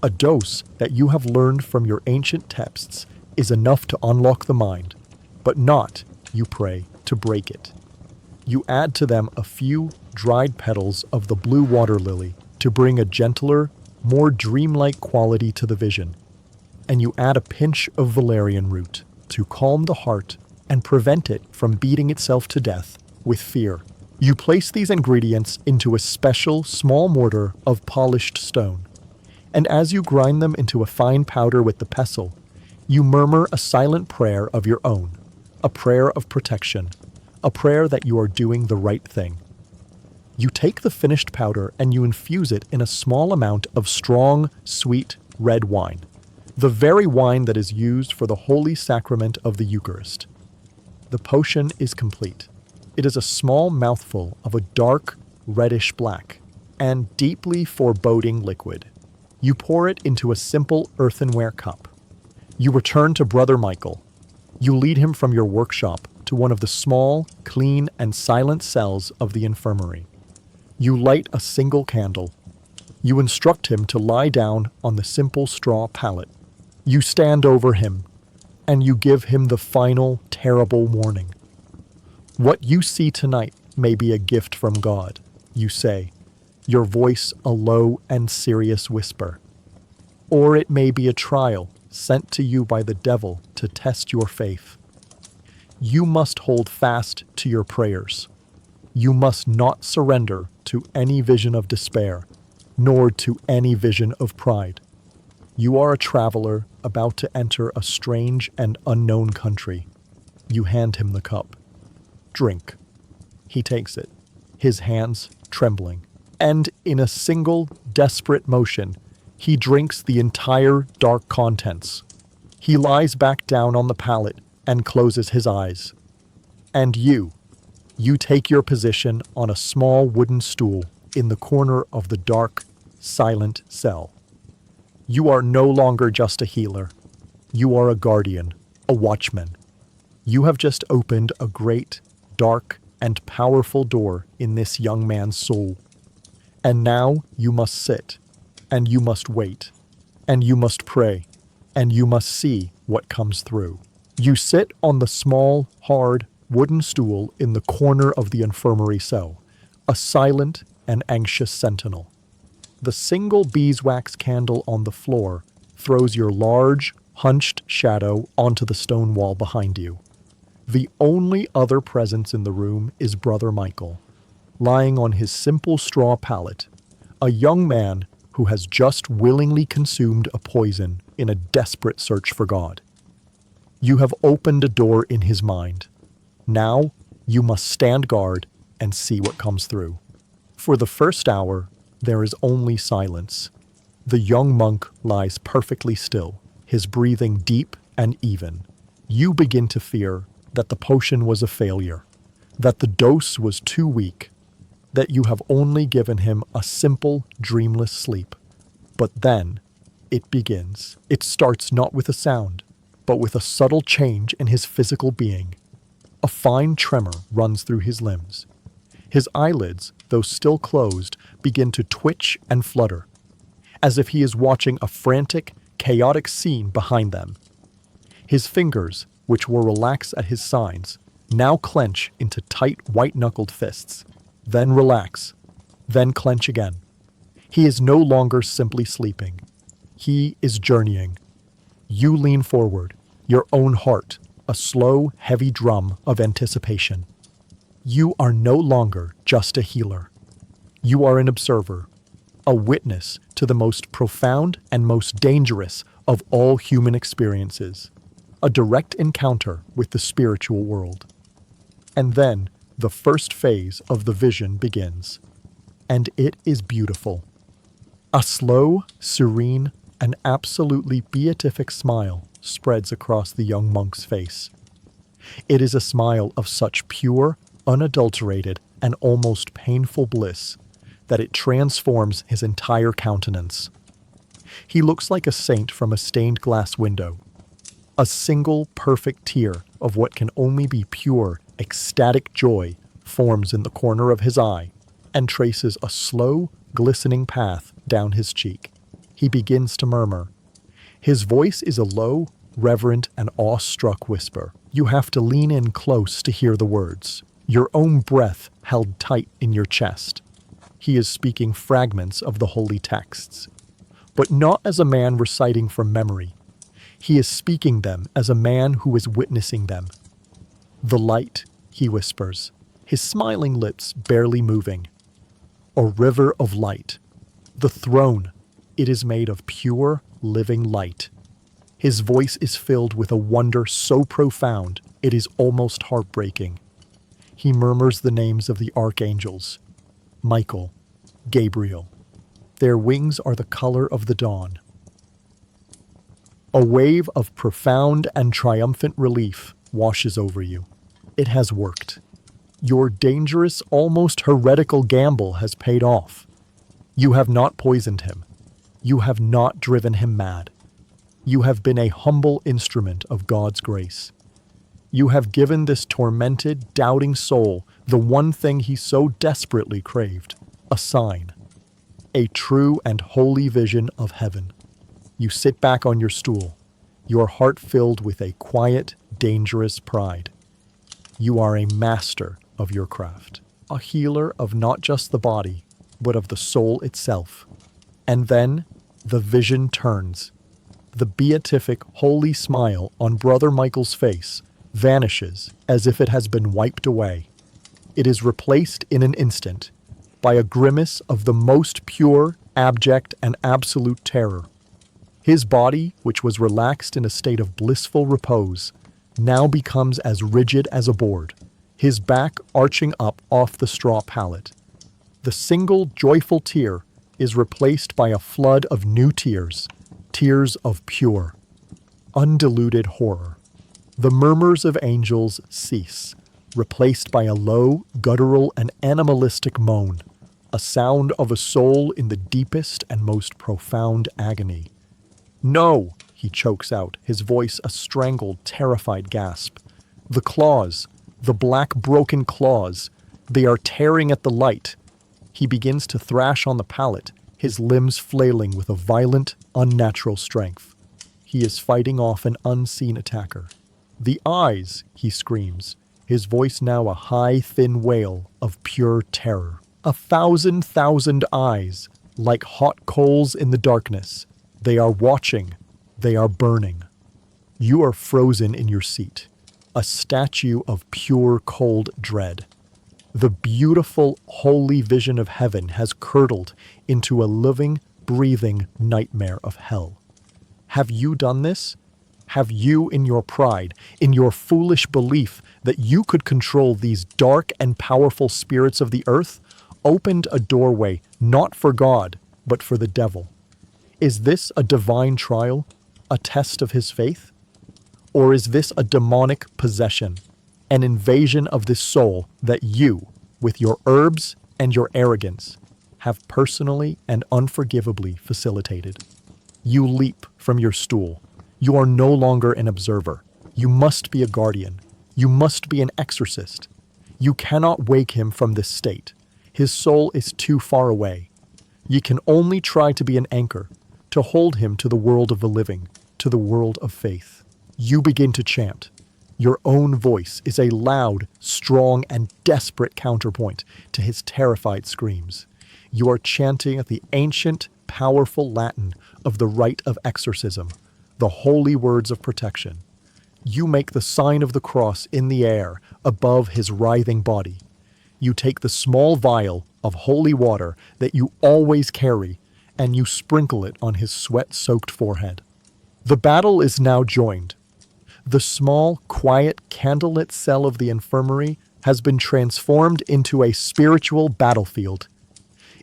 A dose that you have learned from your ancient texts is enough to unlock the mind, but not, you pray, to break it. You add to them a few dried petals of the blue water lily to bring a gentler, more dreamlike quality to the vision. And you add a pinch of valerian root to calm the heart and prevent it from beating itself to death with fear. You place these ingredients into a special small mortar of polished stone, and as you grind them into a fine powder with the pestle, you murmur a silent prayer of your own, a prayer of protection, a prayer that you are doing the right thing. You take the finished powder and you infuse it in a small amount of strong, sweet, red wine, the very wine that is used for the holy sacrament of the Eucharist. The potion is complete. It is a small mouthful of a dark, reddish-black, and deeply foreboding liquid. You pour it into a simple earthenware cup. You return to Brother Michael. You lead him from your workshop to one of the small, clean, and silent cells of the infirmary. You light a single candle. You instruct him to lie down on the simple straw pallet. You stand over him, and you give him the final, terrible warning. What you see tonight may be a gift from God, you say, your voice a low and serious whisper. Or it may be a trial sent to you by the devil to test your faith. You must hold fast to your prayers. You must not surrender to any vision of despair, nor to any vision of pride. You are a traveler about to enter a strange and unknown country. You hand him the cup. Drink. He takes it, his hands trembling, and in a single, desperate motion, he drinks the entire dark contents. He lies back down on the pallet and closes his eyes. And you take your position on a small wooden stool in the corner of the dark, silent cell. You are no longer just a healer. You are a guardian, a watchman. You have just opened a great, dark, and powerful door in this young man's soul. And now you must sit, and you must wait, and you must pray, and you must see what comes through. You sit on the small, hard, wooden stool in the corner of the infirmary cell, a silent and anxious sentinel. The single beeswax candle on the floor throws your large, hunched shadow onto the stone wall behind you. The only other presence in the room is Brother Michael, lying on his simple straw pallet, a young man who has just willingly consumed a poison in a desperate search for God. You have opened a door in his mind. Now you must stand guard and see what comes through. For the first hour, there is only silence. The young monk lies perfectly still, his breathing deep and even. You begin to fear that the potion was a failure, that the dose was too weak, that you have only given him a simple, dreamless sleep. But then, it begins. It starts not with a sound, but with a subtle change in his physical being. A fine tremor runs through his limbs. His eyelids, though still closed, begin to twitch and flutter, as if he is watching a frantic, chaotic scene behind them. His fingers, which were relaxed at his sides, now clench into tight, white-knuckled fists, then relax, then clench again. He is no longer simply sleeping. He is journeying. You lean forward, your own heart, a slow, heavy drum of anticipation. You are no longer just a healer. You are an observer, a witness to the most profound and most dangerous of all human experiences, a direct encounter with the spiritual world. And then the first phase of the vision begins, and it is beautiful. A slow, serene, and absolutely beatific smile spreads across the young monk's face. It is a smile of such pure, unadulterated, and almost painful bliss that it transforms his entire countenance. He looks like a saint from a stained glass window. A single perfect tear of what can only be pure, ecstatic joy forms in the corner of his eye and traces a slow, glistening path down his cheek. He begins to murmur. His voice is a low, reverent, and awestruck whisper. You have to lean in close to hear the words, your own breath held tight in your chest. He is speaking fragments of the holy texts, but not as a man reciting from memory. He is speaking them as a man who is witnessing them. The light, he whispers, his smiling lips barely moving. A river of light. The throne, it is made of pure, living light. His voice is filled with a wonder so profound, it is almost heartbreaking. He murmurs the names of the archangels, Michael, Gabriel. Their wings are the color of the dawn. A wave of profound and triumphant relief washes over you. It has worked. Your dangerous, almost heretical gamble has paid off. You have not poisoned him. You have not driven him mad. You have been a humble instrument of God's grace. You have given this tormented, doubting soul the one thing he so desperately craved, a sign, a true and holy vision of heaven. You sit back on your stool, your heart filled with a quiet, dangerous pride. You are a master of your craft, a healer of not just the body, but of the soul itself. And then the vision turns. The beatific, holy smile on Brother Michael's face vanishes as if it has been wiped away. It is replaced in an instant by a grimace of the most pure, abject, and absolute terror. His body, which was relaxed in a state of blissful repose, now becomes as rigid as a board, his back arching up off the straw pallet. The single joyful tear is replaced by a flood of new tears, tears of pure, undiluted horror. The murmurs of angels cease, replaced by a low, guttural, and animalistic moan, a sound of a soul in the deepest and most profound agony. "No!" he chokes out, his voice a strangled, terrified gasp. "The claws, the black broken claws, they are tearing at the light." He begins to thrash on the pallet, his limbs flailing with a violent, unnatural strength. He is fighting off an unseen attacker. "The eyes!" he screams, his voice now a high, thin wail of pure terror. 1,000 eyes, like hot coals in the darkness. They are watching. They are burning. You are frozen in your seat, a statue of pure, cold dread. The beautiful, holy vision of heaven has curdled into a living, breathing nightmare of hell. Have you done this? Have you, in your pride, in your foolish belief that you could control these dark and powerful spirits of the earth, opened a doorway not for God, but for the devil? Is this a divine trial, a test of his faith? Or is this a demonic possession, an invasion of this soul that you, with your herbs and your arrogance, have personally and unforgivably facilitated? You leap from your stool. You are no longer an observer. You must be a guardian. You must be an exorcist. You cannot wake him from this state. His soul is too far away. You can only try to be an anchor, to hold him to the world of the living, to the world of faith. You begin to chant. Your own voice is a loud, strong, and desperate counterpoint to his terrified screams. You are chanting the ancient, powerful Latin of the rite of exorcism, the holy words of protection. You make the sign of the cross in the air above his writhing body. You take the small vial of holy water that you always carry, and you sprinkle it on his sweat-soaked forehead. The battle is now joined. The small, quiet, candlelit cell of the infirmary has been transformed into a spiritual battlefield.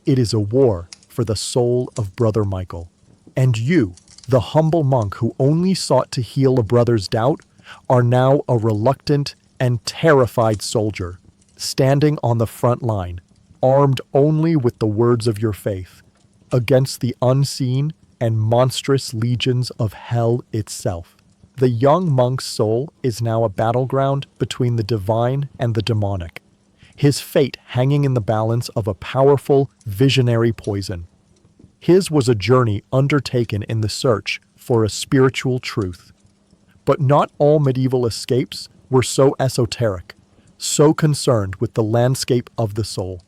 It is a war for the soul of Brother Michael. And you, the humble monk who only sought to heal a brother's doubt, are now a reluctant and terrified soldier, standing on the front line, armed only with the words of your faith, against the unseen and monstrous legions of hell itself. The young monk's soul is now a battleground between the divine and the demonic, his fate hanging in the balance of a powerful, visionary poison. His was a journey undertaken in the search for a spiritual truth. But not all medieval escapes were so esoteric, so concerned with the landscape of the soul.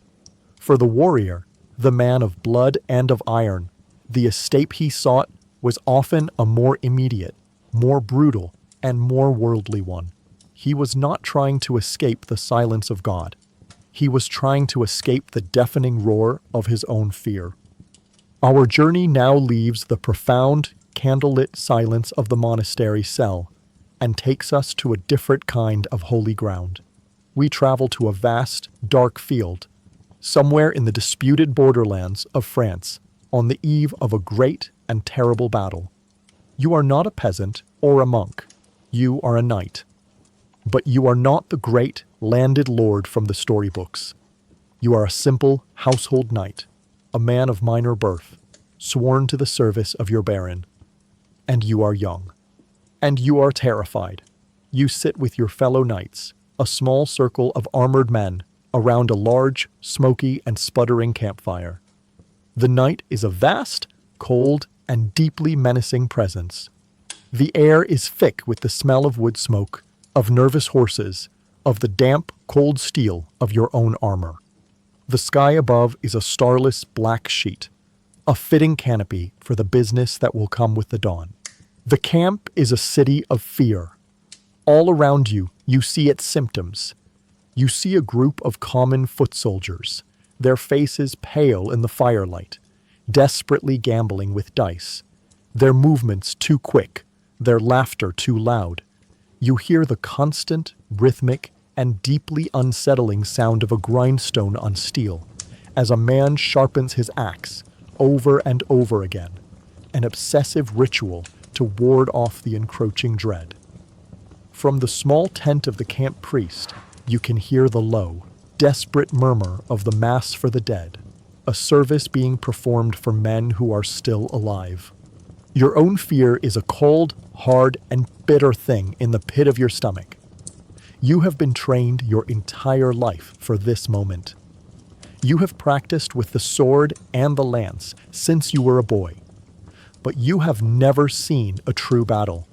For the warrior, the man of blood and of iron, the escape he sought was often a more immediate, more brutal, and more worldly one. He was not trying to escape the silence of God. He was trying to escape the deafening roar of his own fear. Our journey now leaves the profound, candlelit silence of the monastery cell and takes us to a different kind of holy ground. We travel to a vast, dark field, somewhere in the disputed borderlands of France, on the eve of a great and terrible battle. You are not a peasant or a monk. You are a knight. But you are not the great, landed lord from the storybooks. You are a simple household knight, a man of minor birth, sworn to the service of your baron. And you are young. And you are terrified. You sit with your fellow knights, a small circle of armored men, around a large, smoky, and sputtering campfire. The night is a vast, cold, and deeply menacing presence. The air is thick with the smell of wood smoke, of nervous horses, of the damp, cold steel of your own armor. The sky above is a starless black sheet, a fitting canopy for the business that will come with the dawn. The camp is a city of fear. All around you, you see its symptoms. You see a group of common foot soldiers, their faces pale in the firelight, desperately gambling with dice, their movements too quick, their laughter too loud. You hear the constant, rhythmic, and deeply unsettling sound of a grindstone on steel, as a man sharpens his axe over and over again, an obsessive ritual to ward off the encroaching dread. From the small tent of the camp priest, you can hear the low, desperate murmur of the Mass for the dead. a service being performed for men who are still alive. Your own fear is a cold, hard, and bitter thing in the pit of your stomach. You have been trained your entire life for this moment. You have practiced with the sword and the lance since you were a boy. But you have never seen a true battle.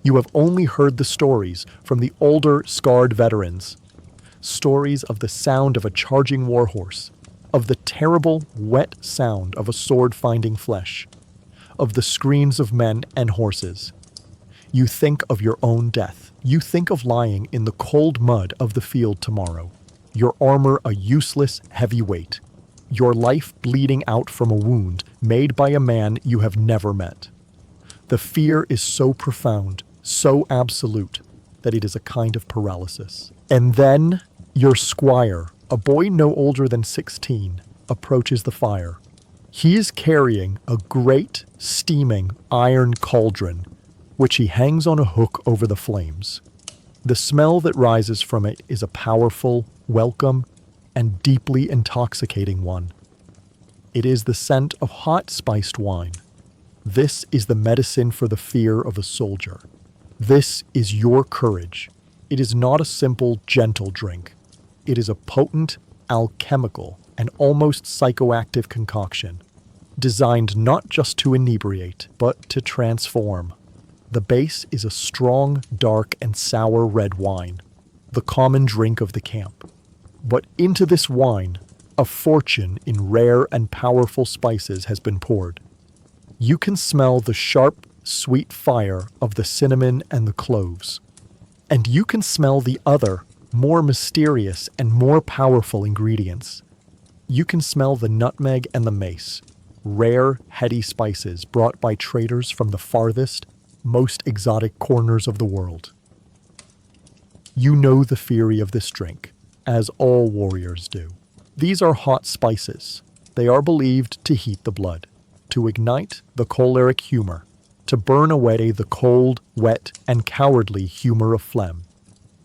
You have only heard the stories from the older, scarred veterans. Stories of the sound of a charging warhorse, of the terrible, wet sound of a sword finding flesh, of the screams of men and horses. You think of your own death. You think of lying in the cold mud of the field tomorrow, your armor a useless, heavy weight, your life bleeding out from a wound made by a man you have never met. The fear is so profound, so absolute, that it is a kind of paralysis. And then your squire, a boy no older than 16, approaches the fire. He is carrying a great, steaming iron cauldron, which he hangs on a hook over the flames. The smell that rises from it is a powerful, welcome, and deeply intoxicating one. It is the scent of hot spiced wine. This is the medicine for the fear of a soldier. This is your courage. It is not a simple, gentle drink. It is a potent, alchemical, and almost psychoactive concoction, designed not just to inebriate, but to transform. The base is a strong, dark, and sour red wine, the common drink of the camp. But into this wine, a fortune in rare and powerful spices has been poured. You can smell the sharp, sweet fire of the cinnamon and the cloves. And you can smell the other, more mysterious and more powerful ingredients. You can smell the nutmeg and the mace, rare, heady spices brought by traders from the farthest, most exotic corners of the world. You know the fury of this drink, as all warriors do. These are hot spices. They are believed to heat the blood, to ignite the choleric humor, to burn away the cold, wet, and cowardly humor of phlegm.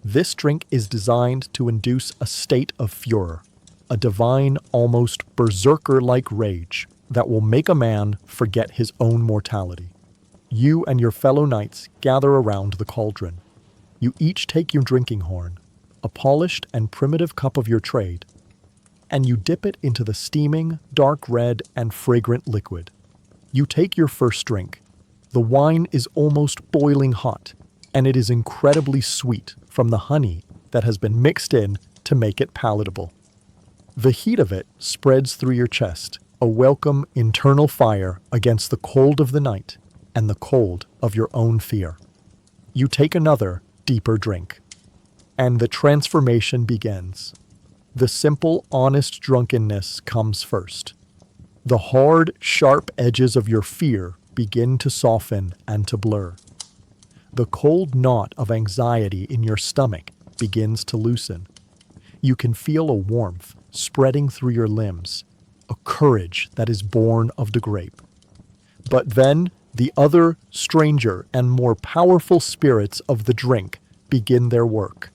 This drink is designed to induce a state of furor, a divine, almost berserker-like rage that will make a man forget his own mortality. You and your fellow knights gather around the cauldron. You each take your drinking horn, a polished and primitive cup of your trade, and you dip it into the steaming, dark red, and fragrant liquid. You take your first drink. The wine is almost boiling hot, and it is incredibly sweet from the honey that has been mixed in to make it palatable. The heat of it spreads through your chest, a welcome internal fire against the cold of the night and the cold of your own fear. You take another, deeper drink, and the transformation begins. The simple, honest drunkenness comes first. The hard, sharp edges of your fear begin to soften and to blur. The cold knot of anxiety in your stomach begins to loosen. You can feel a warmth spreading through your limbs, a courage that is born of the grape. But then, the other, stranger, and more powerful spirits of the drink begin their work.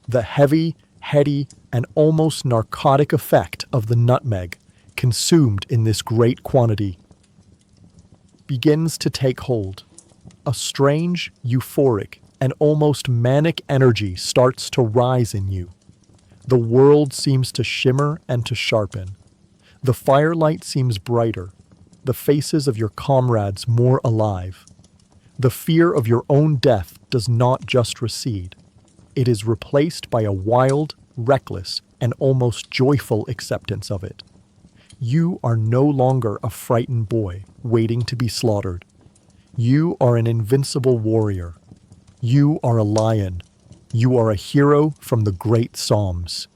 The heavy, heady, and almost narcotic effect of the nutmeg, consumed in this great quantity, begins to take hold. A strange, euphoric, and almost manic energy starts to rise in you. The world seems to shimmer and to sharpen. The firelight seems brighter, the faces of your comrades more alive. The fear of your own death does not just recede. It is replaced by a wild, reckless, and almost joyful acceptance of it. You are no longer a frightened boy waiting to be slaughtered. You are an invincible warrior. You are a lion. You are a hero from the great Psalms.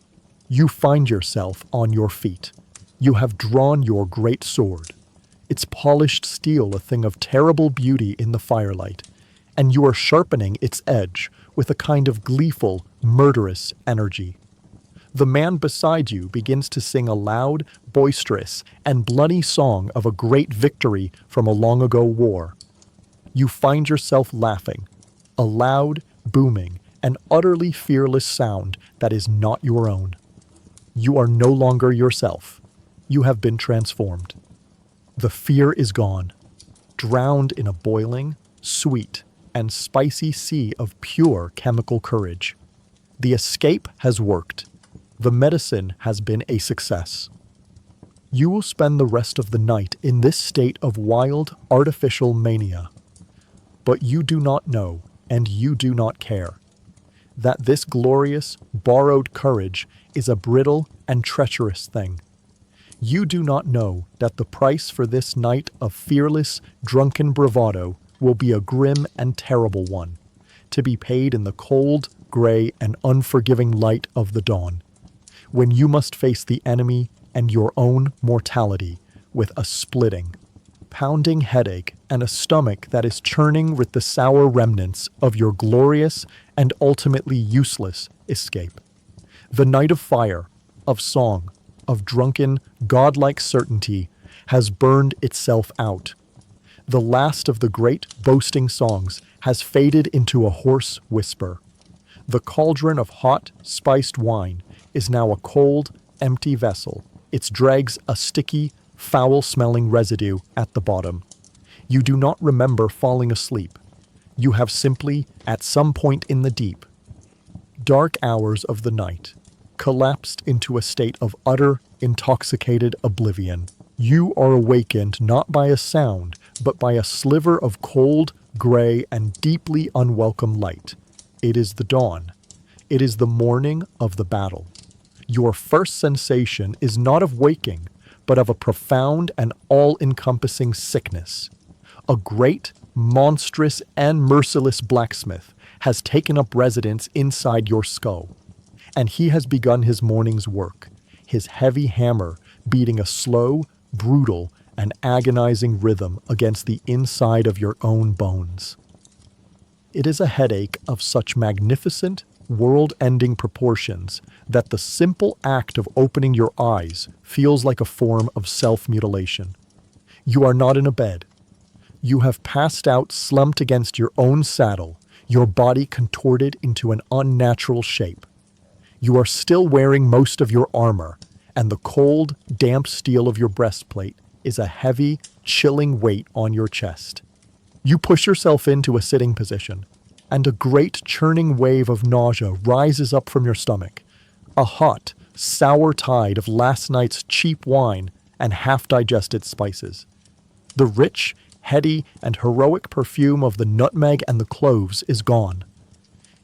You find yourself on your feet. You have drawn your great sword, its polished steel a thing of terrible beauty in the firelight, and you are sharpening its edge with a kind of gleeful, murderous energy. The man beside you begins to sing a loud, boisterous, and bloody song of a great victory from a long-ago war. You find yourself laughing, a loud, booming, and utterly fearless sound that is not your own. You are no longer yourself. You have been transformed. The fear is gone, drowned in a boiling, sweet, and spicy sea of pure chemical courage. The escape has worked. The medicine has been a success. You will spend the rest of the night in this state of wild, artificial mania. But you do not know, and you do not care, that this glorious, borrowed courage is a brittle and treacherous thing. You do not know that the price for this night of fearless, drunken bravado will be a grim and terrible one, to be paid in the cold, gray, and unforgiving light of the dawn, when you must face the enemy and your own mortality with a splitting, pounding headache and a stomach that is churning with the sour remnants of your glorious and ultimately useless escape. The night of fire, of song, of drunken, godlike certainty has burned itself out. The last of the great boasting songs has faded into a hoarse whisper. The cauldron of hot, spiced wine is now a cold, empty vessel. Its dregs a sticky, foul-smelling residue at the bottom. You do not remember falling asleep. You have simply, at some point in the deep, dark hours of the night, collapsed into a state of utter, intoxicated oblivion. You are awakened not by a sound, but by a sliver of cold, gray, and deeply unwelcome light. It is the dawn. It is the morning of the battle. Your first sensation is not of waking, but of a profound and all-encompassing sickness. A great, monstrous, and merciless blacksmith has taken up residence inside your skull, and he has begun his morning's work, his heavy hammer beating a slow, brutal, and agonizing rhythm against the inside of your own bones. It is a headache of such magnificent, world-ending proportions that the simple act of opening your eyes feels like a form of self-mutilation. You are not in a bed. You have passed out slumped against your own saddle, your body contorted into an unnatural shape. You are still wearing most of your armor, and the cold, damp steel of your breastplate is a heavy, chilling weight on your chest. You push yourself into a sitting position, and a great churning wave of nausea rises up from your stomach, a hot, sour tide of last night's cheap wine and half-digested spices. The rich, heady, and heroic perfume of the nutmeg and the cloves is gone.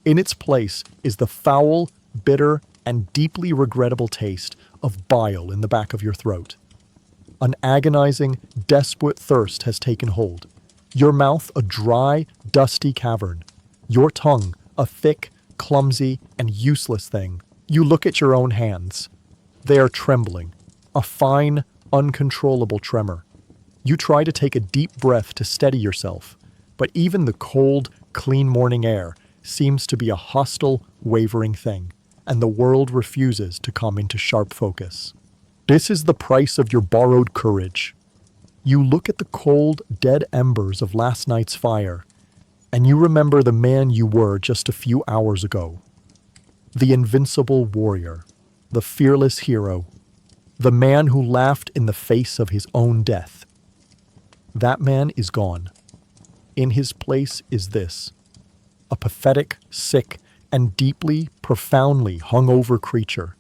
In its place is the foul, bitter, and deeply regrettable taste of bile in the back of your throat. An agonizing, desperate thirst has taken hold. Your mouth a dry, dusty cavern. Your tongue a thick, clumsy, and useless thing. You look at your own hands. They are trembling, a fine, uncontrollable tremor. You try to take a deep breath to steady yourself, but even the cold, clean morning air seems to be a hostile, wavering thing, and the world refuses to come into sharp focus. This is the price of your borrowed courage. You look at the cold, dead embers of last night's fire, and you remember the man you were just a few hours ago. The invincible warrior, the fearless hero, the man who laughed in the face of his own death. That man is gone. In his place is this, a pathetic, sick, and deeply, profoundly hungover creature.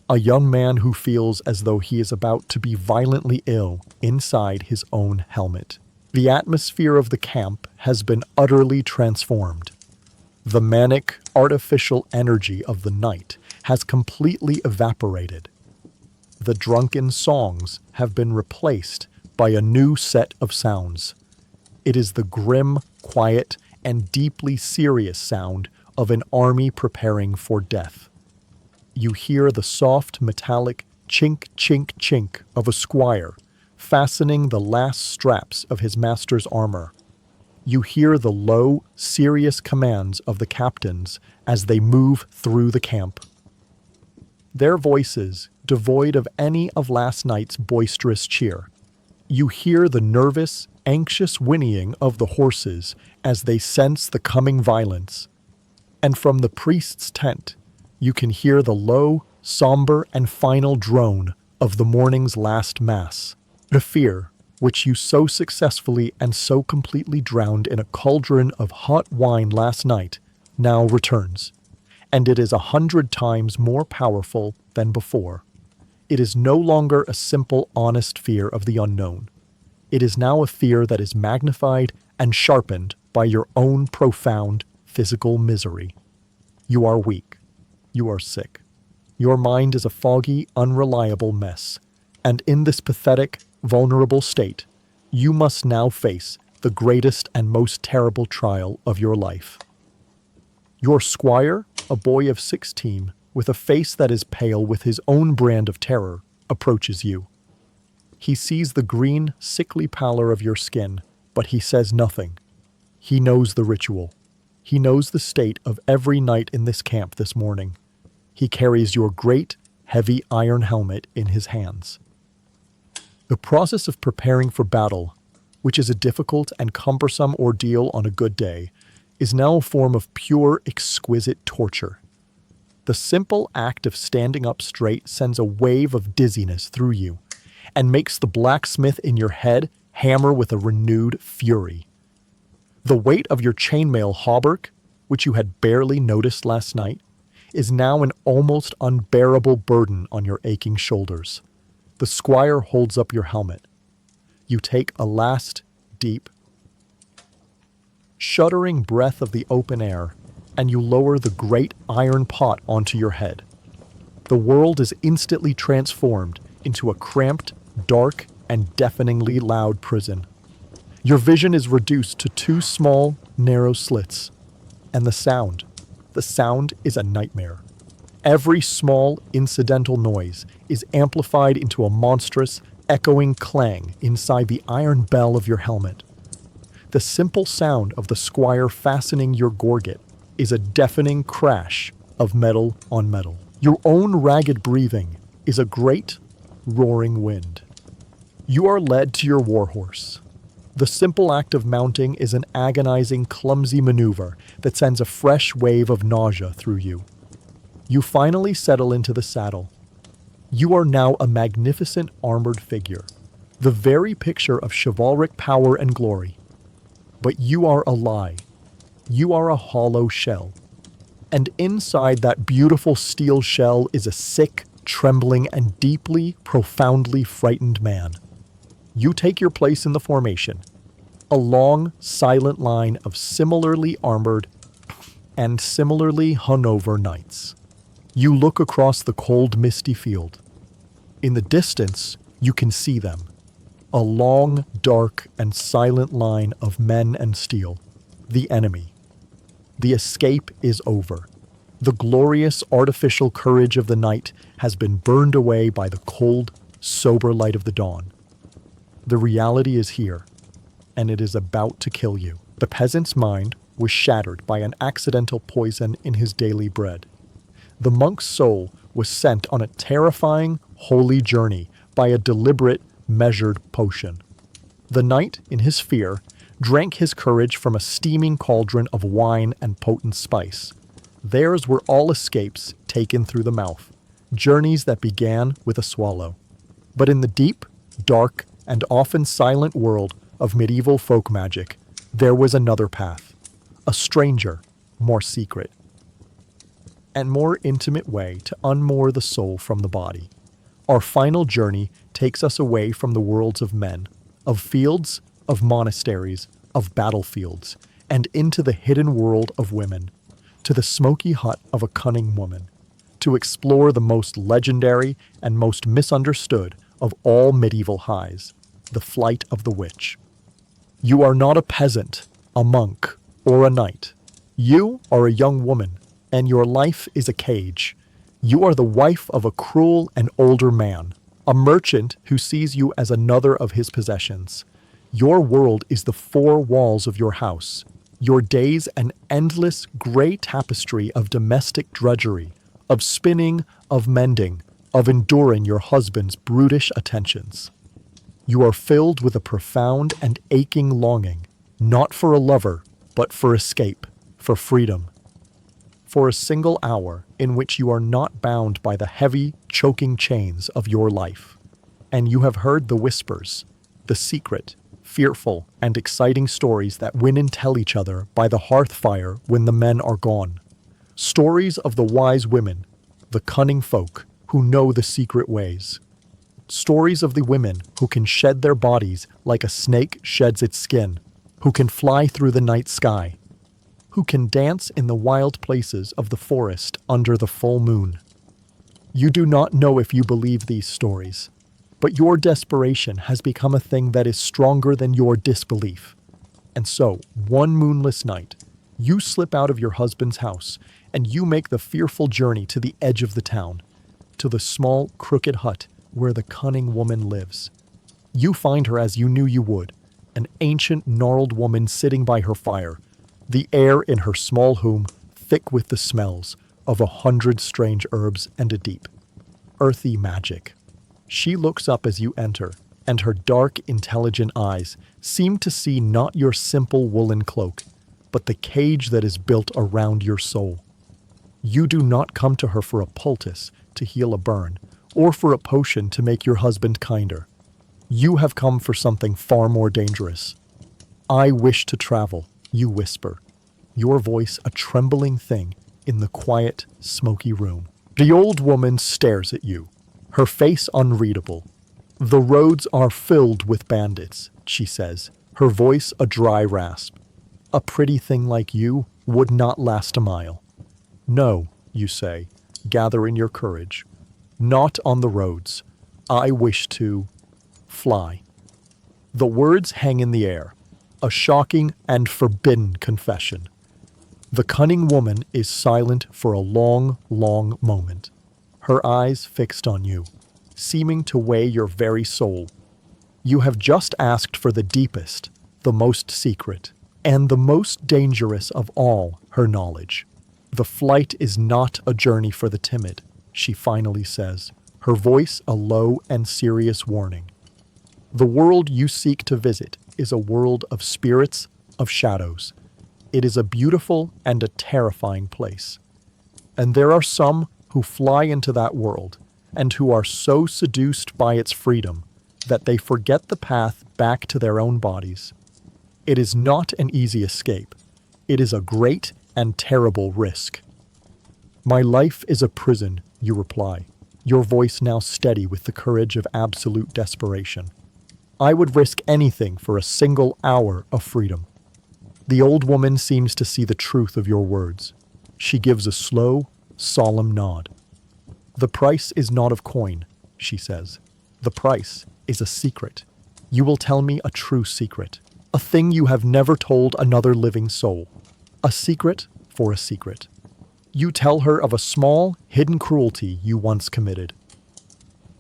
A young man who feels as though he is about to be violently ill inside his own helmet. The atmosphere of the camp has been utterly transformed. The manic, artificial energy of the night has completely evaporated. The drunken songs have been replaced by a new set of sounds. It is the grim, quiet, and deeply serious sound of an army preparing for death. You hear the soft, metallic chink, chink, chink of a squire fastening the last straps of his master's armor. You hear the low, serious commands of the captains as they move through the camp. Their voices devoid of any of last night's boisterous cheer. You hear the nervous, anxious whinnying of the horses as they sense the coming violence. And from the priest's tent, you can hear the low, somber, and final drone of the morning's last mass. The fear, which you so successfully and so completely drowned in a cauldron of hot wine last night, now returns, and it is 100 times more powerful than before. It is no longer a simple, honest fear of the unknown. It is now a fear that is magnified and sharpened by your own profound physical misery. You are weak. You are sick. Your mind is a foggy, unreliable mess, and in this pathetic, vulnerable state, you must now face the greatest and most terrible trial of your life. Your squire, a boy of 16, with a face that is pale with his own brand of terror, approaches you. He sees the green, sickly pallor of your skin, but he says nothing. He knows the ritual. He knows the state of every knight in this camp this morning. He carries your great, heavy iron helmet in his hands. The process of preparing for battle, which is a difficult and cumbersome ordeal on a good day, is now a form of pure, exquisite torture. The simple act of standing up straight sends a wave of dizziness through you and makes the blacksmith in your head hammer with a renewed fury. The weight of your chainmail hauberk, which you had barely noticed last night, is now an almost unbearable burden on your aching shoulders. The squire holds up your helmet. You take a last, deep, shuddering breath of the open air, and you lower the great iron pot onto your head. The world is instantly transformed into a cramped, dark, and deafeningly loud prison. Your vision is reduced to 2 small, narrow slits, and the sound is a nightmare. Every small, incidental noise is amplified into a monstrous, echoing clang inside the iron bell of your helmet. The simple sound of the squire fastening your gorget is a deafening crash of metal on metal. Your own ragged breathing is a great, roaring wind. You are led to your warhorse. The simple act of mounting is an agonizing, clumsy maneuver that sends a fresh wave of nausea through you. You finally settle into the saddle. You are now a magnificent armored figure, the very picture of chivalric power and glory. But you are a lie. You are a hollow shell. And inside that beautiful steel shell is a sick, trembling, and deeply, profoundly frightened man. You take your place in the formation, a long, silent line of similarly armored and similarly hung-over knights. You look across the cold, misty field. In the distance, you can see them, a long, dark, and silent line of men and steel, the enemy. The escape is over. The glorious artificial courage of the night has been burned away by the cold, sober light of the dawn. The reality is here, and it is about to kill you. The peasant's mind was shattered by an accidental poison in his daily bread. The monk's soul was sent on a terrifying, holy journey by a deliberate, measured potion. The knight, in his fear, drank his courage from a steaming cauldron of wine and potent spice. Theirs were all escapes taken through the mouth, journeys that began with a swallow. But in the deep, dark, and often silent world of medieval folk magic, there was another path, a stranger, more secret, and more intimate way to unmoor the soul from the body. Our final journey takes us away from the worlds of men, of fields, of monasteries, of battlefields, and into the hidden world of women, to the smoky hut of a cunning woman, to explore the most legendary and most misunderstood of all medieval highs, the flight of the witch. You are not a peasant, a monk, or a knight. You are a young woman, and your life is a cage. You are the wife of a cruel and older man, a merchant who sees you as another of his possessions. Your world is the 4 walls of your house. Your days an endless gray tapestry of domestic drudgery, of spinning, of mending, of enduring your husband's brutish attentions. You are filled with a profound and aching longing, not for a lover, but for escape, for freedom. for a single hour in which you are not bound by the heavy, choking chains of your life. And you have heard the whispers, the secret, fearful, and exciting stories that women tell each other by the hearth fire when the men are gone. Stories of the wise women, the cunning folk who know the secret ways. Stories of the women who can shed their bodies like a snake sheds its skin, who can fly through the night sky, who can dance in the wild places of the forest under the full moon. You do not know if you believe these stories, but your desperation has become a thing that is stronger than your disbelief. And so, one moonless night, you slip out of your husband's house and you make the fearful journey to the edge of the town, to the small, crooked hut where the cunning woman lives. You find her as you knew you would, an ancient, gnarled woman sitting by her fire, the air in her small home thick with the smells of 100 strange herbs and a deep, earthy magic. She looks up as you enter, and her dark, intelligent eyes seem to see not your simple woolen cloak, but the cage that is built around your soul. You do not come to her for a poultice to heal a burn, or for a potion to make your husband kinder. You have come for something far more dangerous. I wish to travel, you whisper, your voice a trembling thing in the quiet, smoky room. The old woman stares at you, her face unreadable. The roads are filled with bandits, she says, her voice a dry rasp. A pretty thing like you would not last a mile. No, you say, gathering your courage. Not on the roads. I wish to fly. The words hang in the air, a shocking and forbidden confession. The cunning woman is silent for a long, long moment, her eyes fixed on you, seeming to weigh your very soul. You have just asked for the deepest, the most secret, and the most dangerous of all her knowledge. The flight is not a journey for the timid, she finally says, her voice a low and serious warning. The world you seek to visit is a world of spirits, of shadows. It is a beautiful and a terrifying place. And there are some who fly into that world and who are so seduced by its freedom that they forget the path back to their own bodies. It is not an easy escape. It is a great and terrible risk. My life is a prison, you reply, your voice now steady with the courage of absolute desperation. I would risk anything for a single hour of freedom. The old woman seems to see the truth of your words. She gives a slow, solemn nod. The price is not of coin, she says. The price is a secret. You will tell me a true secret, a thing you have never told another living soul. A secret for a secret. You tell her of a small, hidden cruelty you once committed.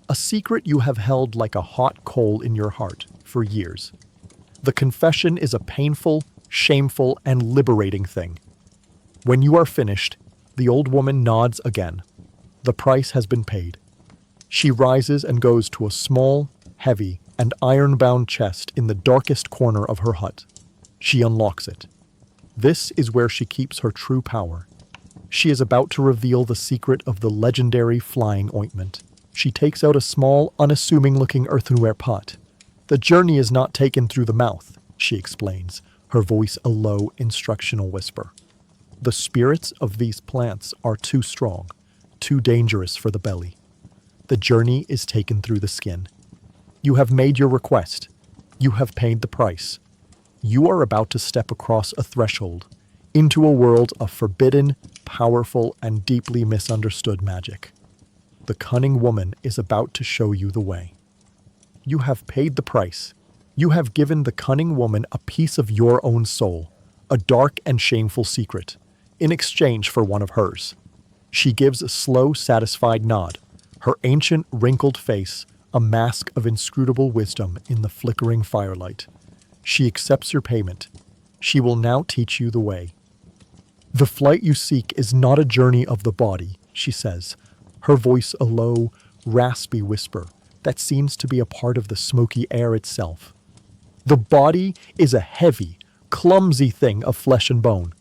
A secret you have held like a hot coal in your heart for years. The confession is a painful, shameful, and liberating thing. When you are finished, the old woman nods again. The price has been paid. She rises and goes to a small, heavy, and iron-bound chest in the darkest corner of her hut. She unlocks it. This is where she keeps her true power. She is about to reveal the secret of the legendary flying ointment. She takes out a small, unassuming-looking earthenware pot. The journey is not taken through the mouth, she explains, her voice a low, instructional whisper. The spirits of these plants are too strong, too dangerous for the belly. The journey is taken through the skin. You have made your request. You have paid the price. You are about to step across a threshold into a world of forbidden, powerful, and deeply misunderstood magic. The cunning woman is about to show you the way. You have paid the price. You have given the cunning woman a piece of your own soul, a dark and shameful secret, in exchange for one of hers. She gives a slow, satisfied nod, her ancient, wrinkled face a mask of inscrutable wisdom in the flickering firelight. She accepts your payment. She will now teach you the way. The flight you seek is not a journey of the body, she says, her voice a low, raspy whisper that seems to be a part of the smoky air itself. The body is a heavy, clumsy thing of flesh and bone.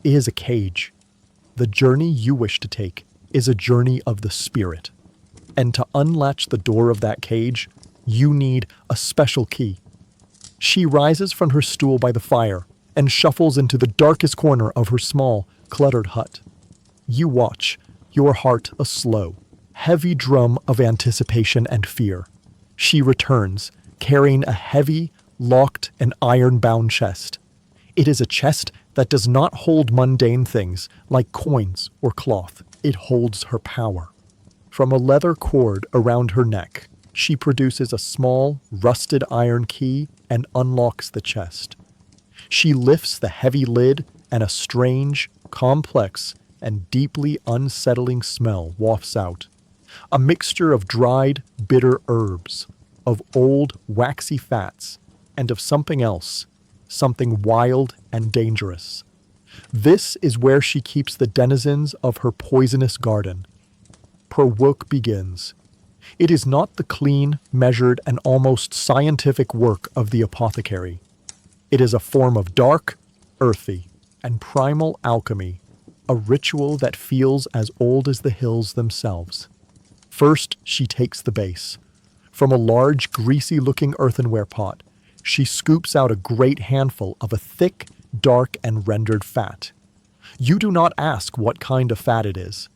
It is a cage. The journey you wish to take is a journey of the spirit. And to unlatch the door of that cage, you need a special key. She rises from her stool by the fire and shuffles into the darkest corner of her small, cluttered hut. You watch, your heart a slow, heavy drum of anticipation and fear. She returns, carrying a heavy, locked, and iron-bound chest. It is a chest that does not hold mundane things like coins or cloth. It holds her power. From a leather cord around her neck, she produces a small, rusted iron key and unlocks the chest. She lifts the heavy lid, and a strange, complex, and deeply unsettling smell wafts out. A mixture of dried, bitter herbs, of old, waxy fats, and of something else, something wild and dangerous. This is where she keeps the denizens of her poisonous garden. Her work begins. It is not the clean, measured, and almost scientific work of the apothecary. It is a form of dark, earthy, and primal alchemy, a ritual that feels as old as the hills themselves. First, she takes the base. From a large, greasy-looking earthenware pot, she scoops out a great handful of a thick, dark, and rendered fat. You do not ask what kind of fat it is.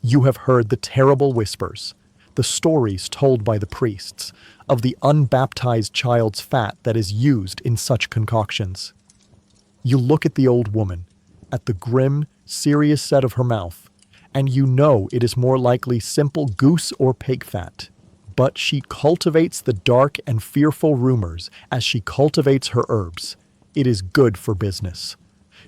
You have heard the terrible whispers, the stories told by the priests, of the unbaptized child's fat that is used in such concoctions. You look at the old woman, at the grim, serious set of her mouth, and you know it is more likely simple goose or pig fat. But she cultivates the dark and fearful rumors as she cultivates her herbs. It is good for business.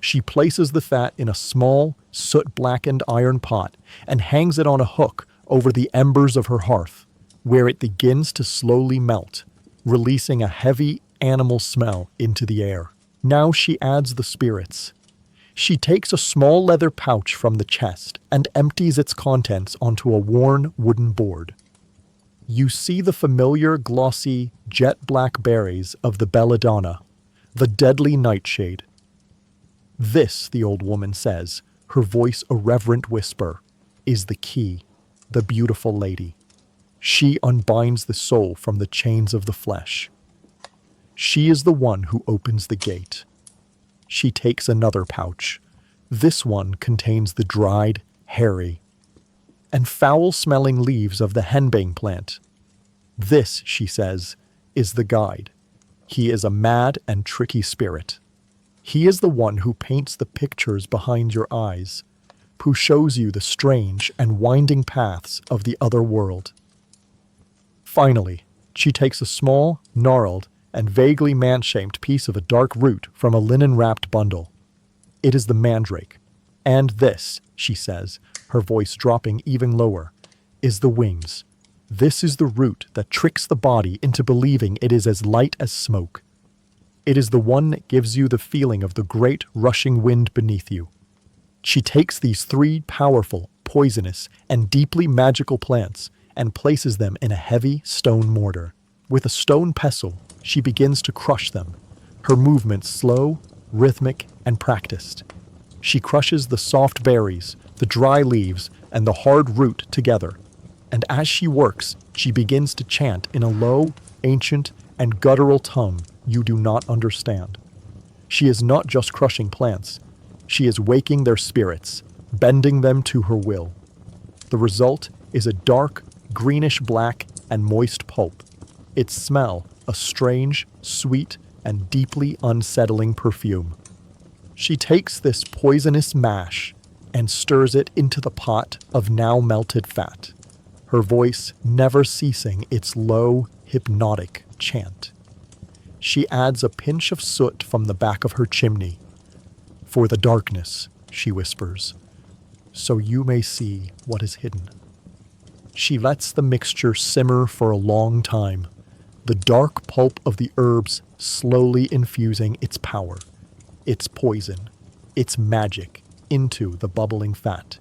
She places the fat in a small, soot-blackened iron pot and hangs it on a hook over the embers of her hearth, where it begins to slowly melt, releasing a heavy animal smell into the air. Now she adds the spirits. She takes a small leather pouch from the chest and empties its contents onto a worn wooden board. You see the familiar, glossy, jet-black berries of the belladonna, the deadly nightshade. This, the old woman says, her voice a reverent whisper, is the key, the beautiful lady. She unbinds the soul from the chains of the flesh. She is the one who opens the gate. She takes another pouch. This one contains the dried, hairy, and foul-smelling leaves of the henbane plant. This, she says, is the guide. He is a mad and tricky spirit. He is the one who paints the pictures behind your eyes, who shows you the strange and winding paths of the other world. Finally, she takes a small, gnarled, and vaguely man-shaped piece of a dark root from a linen-wrapped bundle. It is the mandrake. And this, she says, her voice dropping even lower, is the wings. This is the root that tricks the body into believing it is as light as smoke. It is the one that gives you the feeling of the great rushing wind beneath you. She takes these three powerful, poisonous, and deeply magical plants and places them in a heavy stone mortar. With a stone pestle, she begins to crush them, her movements slow, rhythmic, and practiced. She crushes the soft berries, the dry leaves, and the hard root together. And as she works, she begins to chant in a low, ancient, and guttural tongue you do not understand. She is not just crushing plants. She is waking their spirits, bending them to her will. The result is a dark, greenish-black, and moist pulp. Its smell, a strange, sweet, and deeply unsettling perfume. She takes this poisonous mash and stirs it into the pot of now melted fat, her voice never ceasing its low, hypnotic chant. She adds a pinch of soot from the back of her chimney. For the darkness, she whispers, so you may see what is hidden. She lets the mixture simmer for a long time, the dark pulp of the herbs slowly infusing its power, its poison, its magic into the bubbling fat.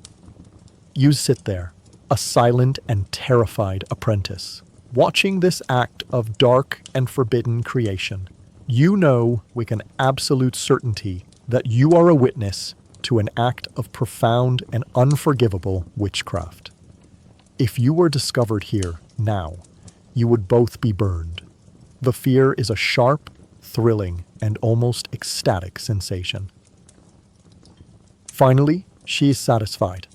You sit there, a silent and terrified apprentice, watching this act of dark and forbidden creation. You know with an absolute certainty that you are a witness to an act of profound and unforgivable witchcraft. If you were discovered here, now, you would both be burned. The fear is a sharp, thrilling, and almost ecstatic sensation. Finally, she is satisfied.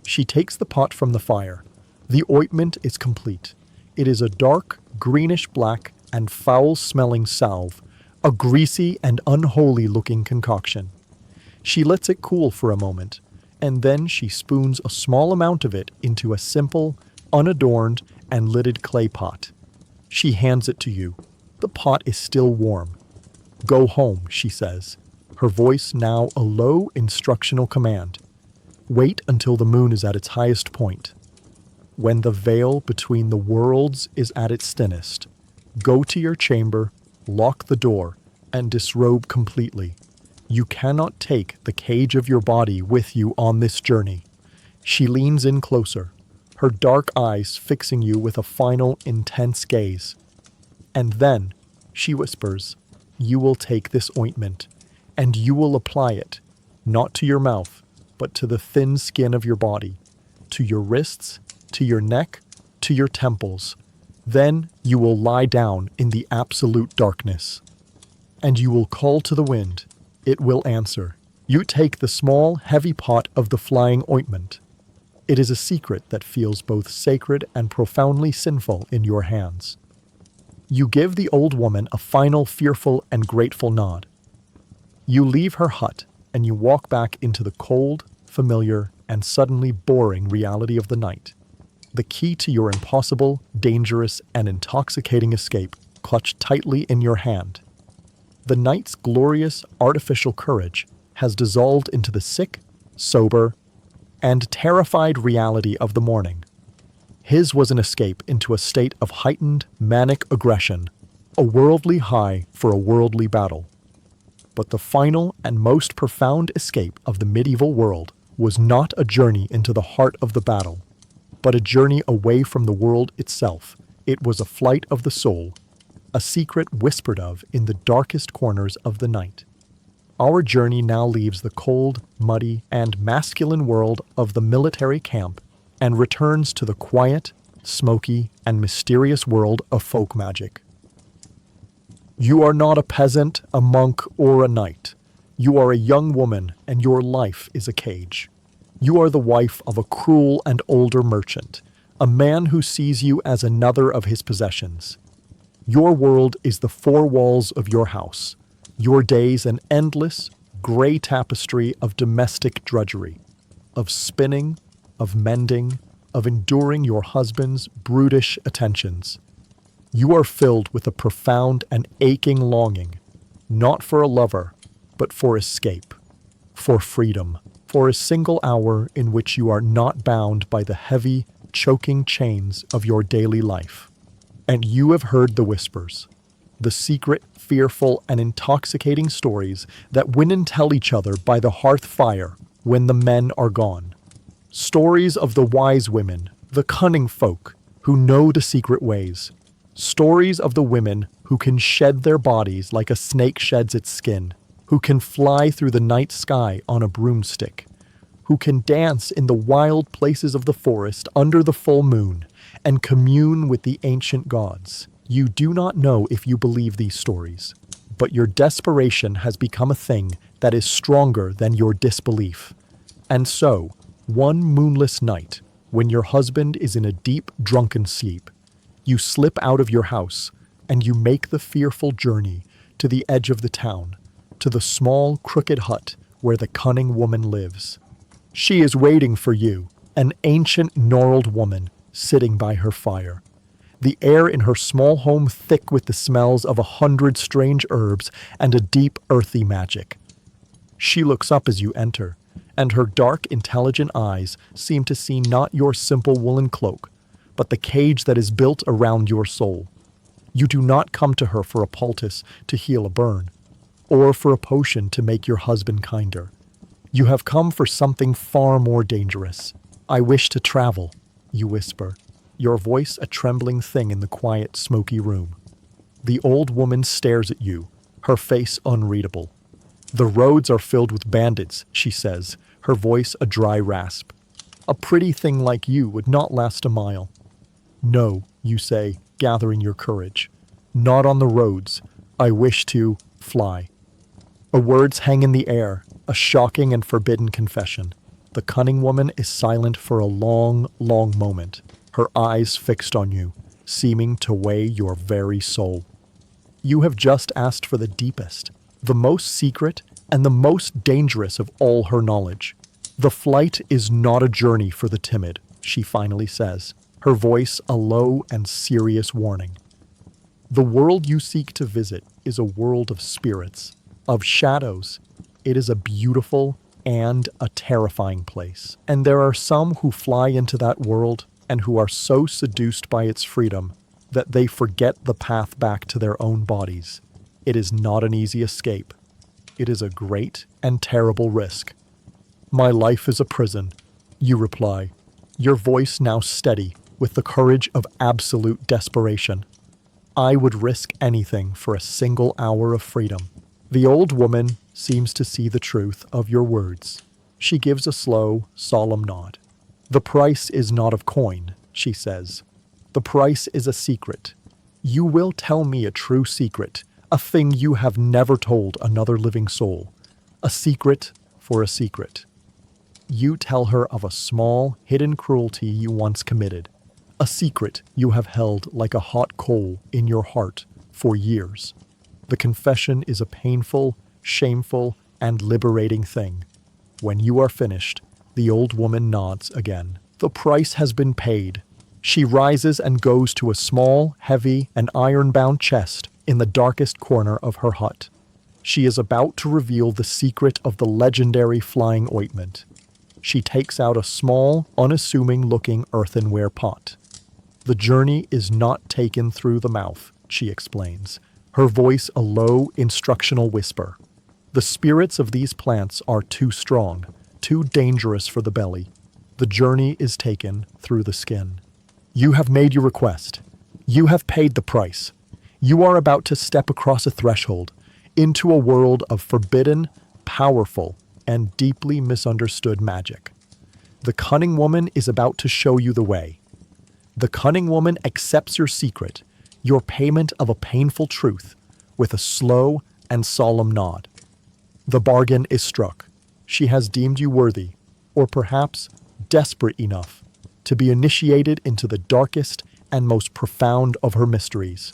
She takes the pot from the fire. The ointment is complete. It is a dark, greenish-black, and foul-smelling salve, a greasy and unholy-looking concoction. She lets it cool for a moment, and then she spoons a small amount of it into a simple, unadorned, and lidded clay pot. She hands it to you. The pot is still warm. "Go home," she says, her voice now a low instructional command. "Wait until the moon is at its highest point. When the veil between the worlds is at its thinnest, go to your chamber, lock the door, and disrobe completely. You cannot take the cage of your body with you on this journey." She leans in closer, her dark eyes fixing you with a final, intense gaze. And then, she whispers, "You will take this ointment, and you will apply it, not to your mouth, but to the thin skin of your body, to your wrists, to your neck, to your temples. Then you will lie down in the absolute darkness. And you will call to the wind. It will answer. You take the small, heavy pot of the flying ointment. It is a secret that feels both sacred and profoundly sinful in your hands. You give the old woman a final fearful and grateful nod. You leave her hut, and you walk back into the cold, familiar, and suddenly boring reality of the night. The key to your impossible, dangerous, and intoxicating escape clutched tightly in your hand. The night's glorious, artificial courage has dissolved into the sick, sober, and terrified reality of the morning. His was an escape into a state of heightened, manic aggression, a worldly high for a worldly battle. But the final and most profound escape of the medieval world was not a journey into the heart of the battle, but a journey away from the world itself. It was a flight of the soul, a secret whispered of in the darkest corners of the night. Our journey now leaves the cold, muddy, and masculine world of the military camp and returns to the quiet, smoky, and mysterious world of folk magic. You are not a peasant, a monk, or a knight. You are a young woman, and your life is a cage. You are the wife of a cruel and older merchant, a man who sees you as another of his possessions. Your world is the four walls of your house, your days an endless, gray tapestry of domestic drudgery, of spinning, of mending, of enduring your husband's brutish attentions. You are filled with a profound and aching longing, not for a lover, but for escape, for freedom, for a single hour in which you are not bound by the heavy, choking chains of your daily life. And you have heard the whispers, the secret, fearful, and intoxicating stories that women tell each other by the hearth fire when the men are gone. Stories of the wise women, the cunning folk, who know the secret ways. Stories of the women who can shed their bodies like a snake sheds its skin, who can fly through the night sky on a broomstick, who can dance in the wild places of the forest under the full moon and commune with the ancient gods. You do not know if you believe these stories, but your desperation has become a thing that is stronger than your disbelief. And so, one moonless night, when your husband is in a deep, drunken sleep, you slip out of your house and you make the fearful journey to the edge of the town, to the small, crooked hut where the cunning woman lives. She is waiting for you, an ancient, gnarled woman sitting by her fire. The air in her small home thick with the smells of 100 strange herbs and a deep, earthy magic. She looks up as you enter, and her dark, intelligent eyes seem to see not your simple woolen cloak, but the cage that is built around your soul. You do not come to her for a poultice to heal a burn, or for a potion to make your husband kinder. You have come for something far more dangerous. I wish to travel, you whisper, your voice a trembling thing in the quiet, smoky room. The old woman stares at you, her face unreadable. The roads are filled with bandits, she says, her voice a dry rasp. A pretty thing like you would not last a mile. No, you say, gathering your courage. Not on the roads. I wish to fly. Her words hang in the air, a shocking and forbidden confession. The cunning woman is silent for a long, long moment, her eyes fixed on you, seeming to weigh your very soul. You have just asked for the deepest, the most secret, and the most dangerous of all her knowledge. The flight is not a journey for the timid, she finally says, her voice a low and serious warning. The world you seek to visit is a world of spirits, of shadows. It is a beautiful and a terrifying place. And there are some who fly into that world and who are so seduced by its freedom that they forget the path back to their own bodies. It is not an easy escape. It is a great and terrible risk. My life is a prison, you reply, your voice now steady with the courage of absolute desperation. I would risk anything for a single hour of freedom. The old woman seems to see the truth of your words. She gives a slow, solemn nod. The price is not of coin, she says. The price is a secret. You will tell me a true secret, a thing you have never told another living soul. A secret for a secret. You tell her of a small, hidden cruelty you once committed. A secret you have held like a hot coal in your heart for years. The confession is a painful, shameful, and liberating thing. When you are finished, the old woman nods again. The price has been paid. She rises and goes to a small, heavy, and iron-bound chest in the darkest corner of her hut. She is about to reveal the secret of the legendary flying ointment. She takes out a small, unassuming-looking earthenware pot. The journey is not taken through the mouth, she explains, her voice a low, instructional whisper. The spirits of these plants are too strong, too dangerous for the belly. The journey is taken through the skin. You have made your request. You have paid the price. You are about to step across a threshold into a world of forbidden, powerful, and deeply misunderstood magic. The cunning woman is about to show you the way. The cunning woman accepts your secret, your payment of a painful truth, with a slow and solemn nod. The bargain is struck. She has deemed you worthy, or perhaps desperate enough, to be initiated into the darkest and most profound of her mysteries.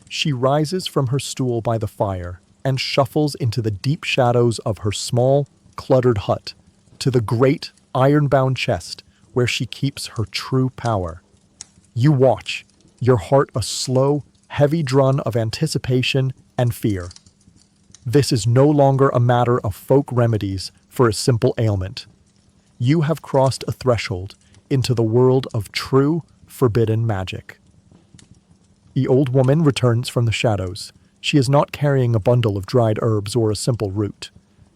She rises from her stool by the fire and shuffles into the deep shadows of her small, cluttered hut, to the great, iron-bound chest where she keeps her true power. You watch, your heart a slow, heavy drum of anticipation and fear. This is no longer a matter of folk remedies for a simple ailment. You have crossed a threshold into the world of true, forbidden magic. The old woman returns from the shadows. She is not carrying a bundle of dried herbs or a simple root.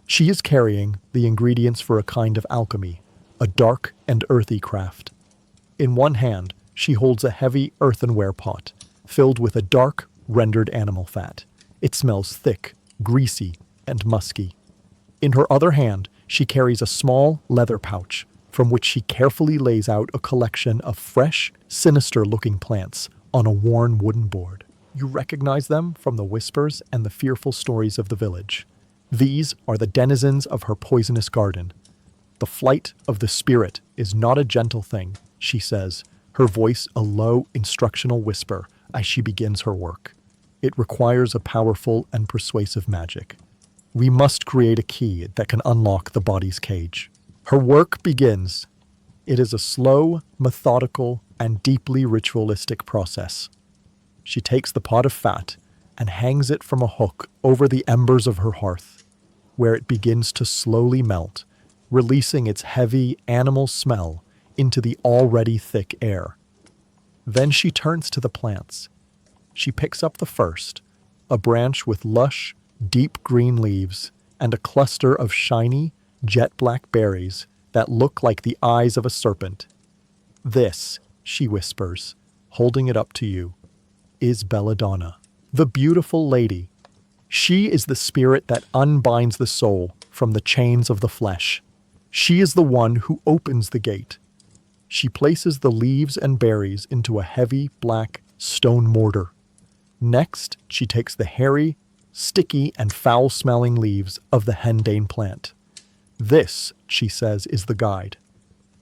She is carrying the ingredients for a kind of alchemy, a dark and earthy craft. In one hand, she holds a heavy earthenware pot, filled with a dark, rendered animal fat. It smells thick, greasy, and musky. In her other hand, she carries a small leather pouch, from which she carefully lays out a collection of fresh, sinister-looking plants on a worn wooden board. You recognize them from the whispers and the fearful stories of the village. These are the denizens of her poisonous garden. The flight of the spirit is not a gentle thing, she says, her voice a low, instructional whisper as she begins her work. It requires a powerful and persuasive magic. We must create a key that can unlock the body's cage. Her work begins. It is a slow, methodical, and deeply ritualistic process. She takes the pot of fat and hangs it from a hook over the embers of her hearth, where it begins to slowly melt, releasing its heavy animal smell into the already thick air. Then she turns to the plants. She picks up the first, a branch with lush, deep green leaves and a cluster of shiny, jet-black berries that look like the eyes of a serpent. This, she whispers, holding it up to you, is belladonna, the beautiful lady. She is the spirit that unbinds the soul from the chains of the flesh. She is the one who opens the gate. She places the leaves and berries into a heavy, black stone mortar. Next, she takes the hairy, sticky, and foul-smelling leaves of the henbane plant. This, she says, is the guide.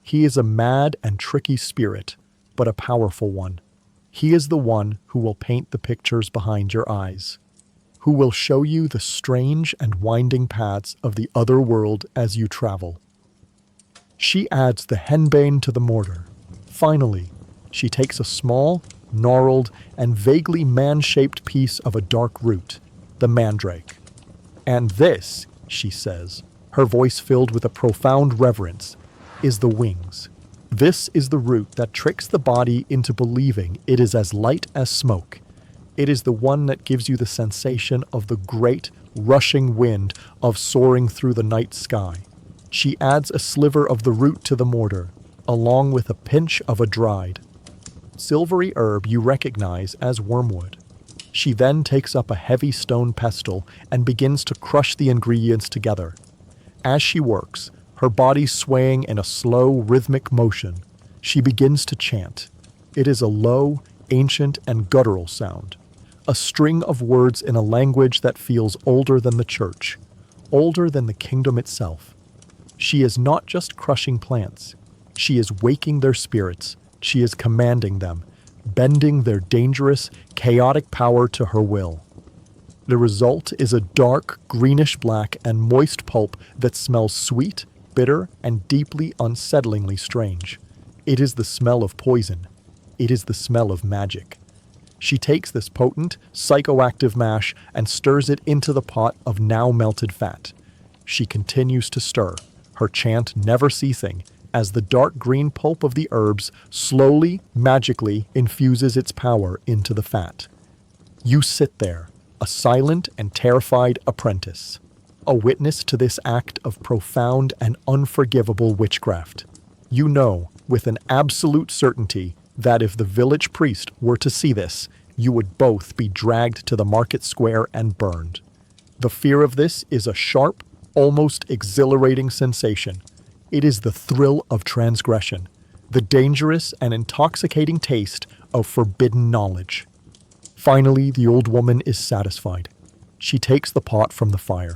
He is a mad and tricky spirit, but a powerful one. He is the one who will paint the pictures behind your eyes, who will show you the strange and winding paths of the other world as you travel. She adds the henbane to the mortar. Finally, she takes a small, gnarled, and vaguely man-shaped piece of a dark root, the mandrake. And this, she says, her voice filled with a profound reverence, is the wings. This is the root that tricks the body into believing it is as light as smoke. It is the one that gives you the sensation of the great, rushing wind of soaring through the night sky. She adds a sliver of the root to the mortar, along with a pinch of a dried, silvery herb you recognize as wormwood. She then takes up a heavy stone pestle and begins to crush the ingredients together. As she works, her body swaying in a slow, rhythmic motion, she begins to chant. It is a low, ancient, and guttural sound, a string of words in a language that feels older than the church, older than the kingdom itself. She is not just crushing plants. She is waking their spirits. She is commanding them, bending their dangerous, chaotic power to her will. The result is a dark, greenish-black and moist pulp that smells sweet, bitter, and deeply unsettlingly strange. It is the smell of poison. It is the smell of magic. She takes this potent, psychoactive mash and stirs it into the pot of now melted fat. She continues to stir, her chant never ceasing, as the dark green pulp of the herbs slowly, magically infuses its power into the fat. You sit there, a silent and terrified apprentice, a witness to this act of profound and unforgivable witchcraft. You know, with an absolute certainty, that if the village priest were to see this, you would both be dragged to the market square and burned. The fear of this is a sharp, almost exhilarating sensation. It is the thrill of transgression, the dangerous and intoxicating taste of forbidden knowledge. Finally, the old woman is satisfied. She takes the pot from the fire.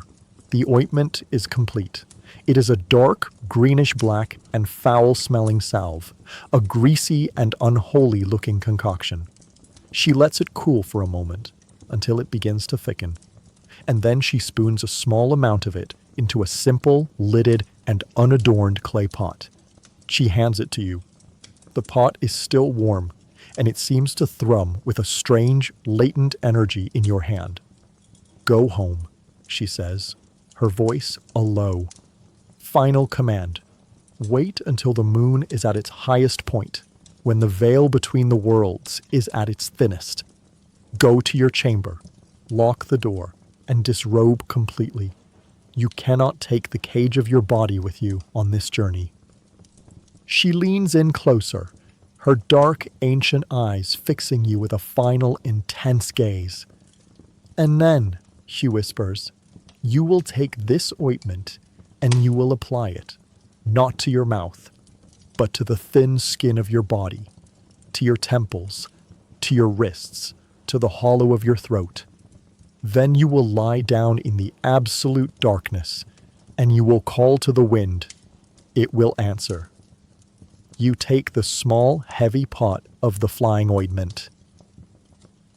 The ointment is complete. It is a dark, greenish-black and foul-smelling salve, a greasy and unholy-looking concoction. She lets it cool for a moment, until it begins to thicken, and then she spoons a small amount of it into a simple, lidded, and unadorned clay pot. She hands it to you. The pot is still warm, and it seems to thrum with a strange, latent energy in your hand. Go home, she says, her voice a low, final command. Wait until the moon is at its highest point, when the veil between the worlds is at its thinnest. Go to your chamber, lock the door, and disrobe completely. You cannot take the cage of your body with you on this journey. She leans in closer, her dark, ancient eyes fixing you with a final, intense gaze. And then, she whispers, you will take this ointment and you will apply it, not to your mouth, but to the thin skin of your body, to your temples, to your wrists, to the hollow of your throat. Then you will lie down in the absolute darkness, and you will call to the wind. It will answer. You take the small, heavy pot of the flying ointment.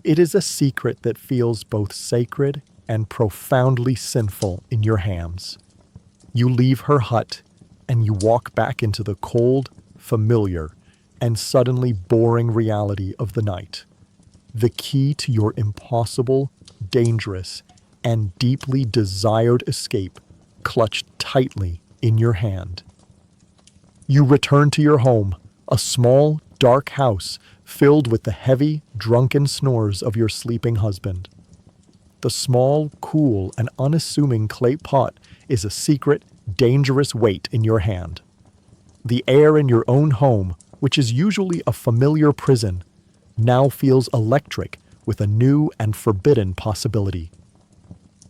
It is a secret that feels both sacred and profoundly sinful in your hands. You leave her hut, and you walk back into the cold, familiar, and suddenly boring reality of the night. The key to your impossible, dangerous, and deeply desired escape clutched tightly in your hand. You return to your home, a small, dark house filled with the heavy, drunken snores of your sleeping husband. The small, cool, and unassuming clay pot is a secret, dangerous weight in your hand. The air in your own home, which is usually a familiar prison, now feels electric with a new and forbidden possibility.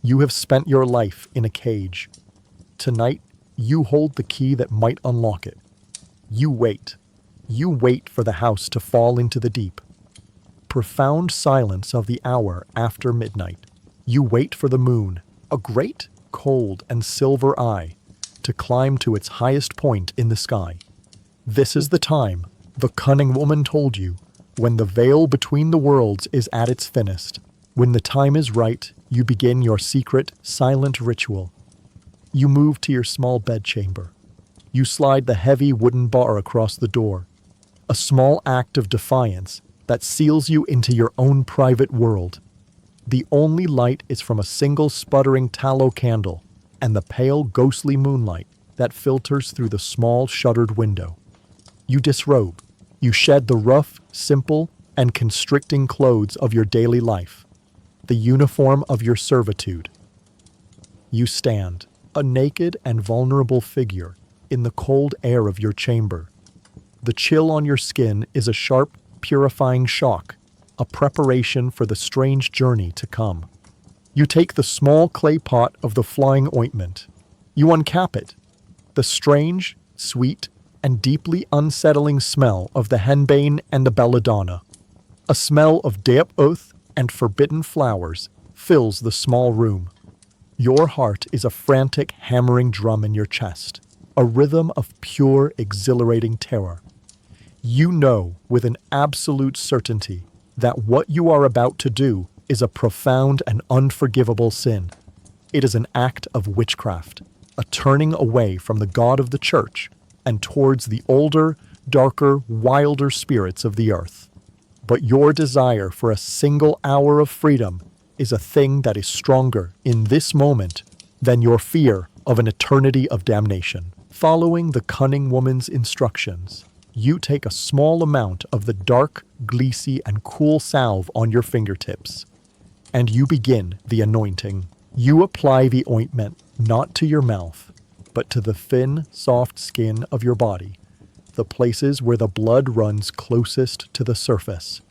You have spent your life in a cage. Tonight, you hold the key that might unlock it. You wait. You wait for the house to fall into the deep. Profound silence of the hour after midnight. You wait for the moon, a great, cold, and silver eye, to climb to its highest point in the sky. This is the time, the cunning woman told you, when the veil between the worlds is at its thinnest. When the time is right, you begin your secret, silent ritual. You move to your small bedchamber. You slide the heavy wooden bar across the door, a small act of defiance that seals you into your own private world. The only light is from a single sputtering tallow candle and the pale, ghostly moonlight that filters through the small shuttered window. You disrobe. You shed the rough, simple, and constricting clothes of your daily life, the uniform of your servitude. You stand, a naked and vulnerable figure, in the cold air of your chamber. The chill on your skin is a sharp, purifying shock, a preparation for the strange journey to come. You take the small clay pot of the flying ointment. You uncap it. The strange, sweet, and deeply unsettling smell of the henbane and the belladonna, a smell of damp earth and forbidden flowers, fills the small room. Your heart is a frantic, hammering drum in your chest, a rhythm of pure, exhilarating terror. You know with an absolute certainty that what you are about to do is a profound and unforgivable sin. It is an act of witchcraft, a turning away from the God of the Church and towards the older, darker, wilder spirits of the earth. But your desire for a single hour of freedom is a thing that is stronger in this moment than your fear of an eternity of damnation. Following the cunning woman's instructions, you take a small amount of the dark, greasy, and cool salve on your fingertips, and you begin the anointing. You apply the ointment not to your mouth, but to the thin, soft skin of your body, the places where the blood runs closest to the surface.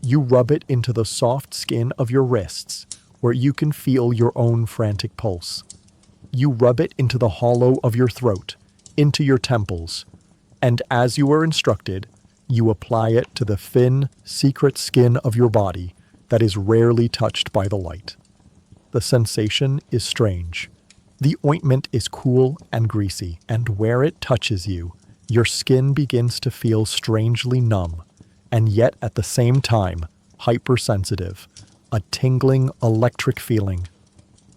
You rub it into the soft skin of your wrists, where you can feel your own frantic pulse. You rub it into the hollow of your throat, into your temples, and as you are instructed, you apply it to the thin, secret skin of your body that is rarely touched by the light. The sensation is strange. The ointment is cool and greasy, and where it touches you, your skin begins to feel strangely numb, and yet at the same time, hypersensitive, a tingling, electric feeling.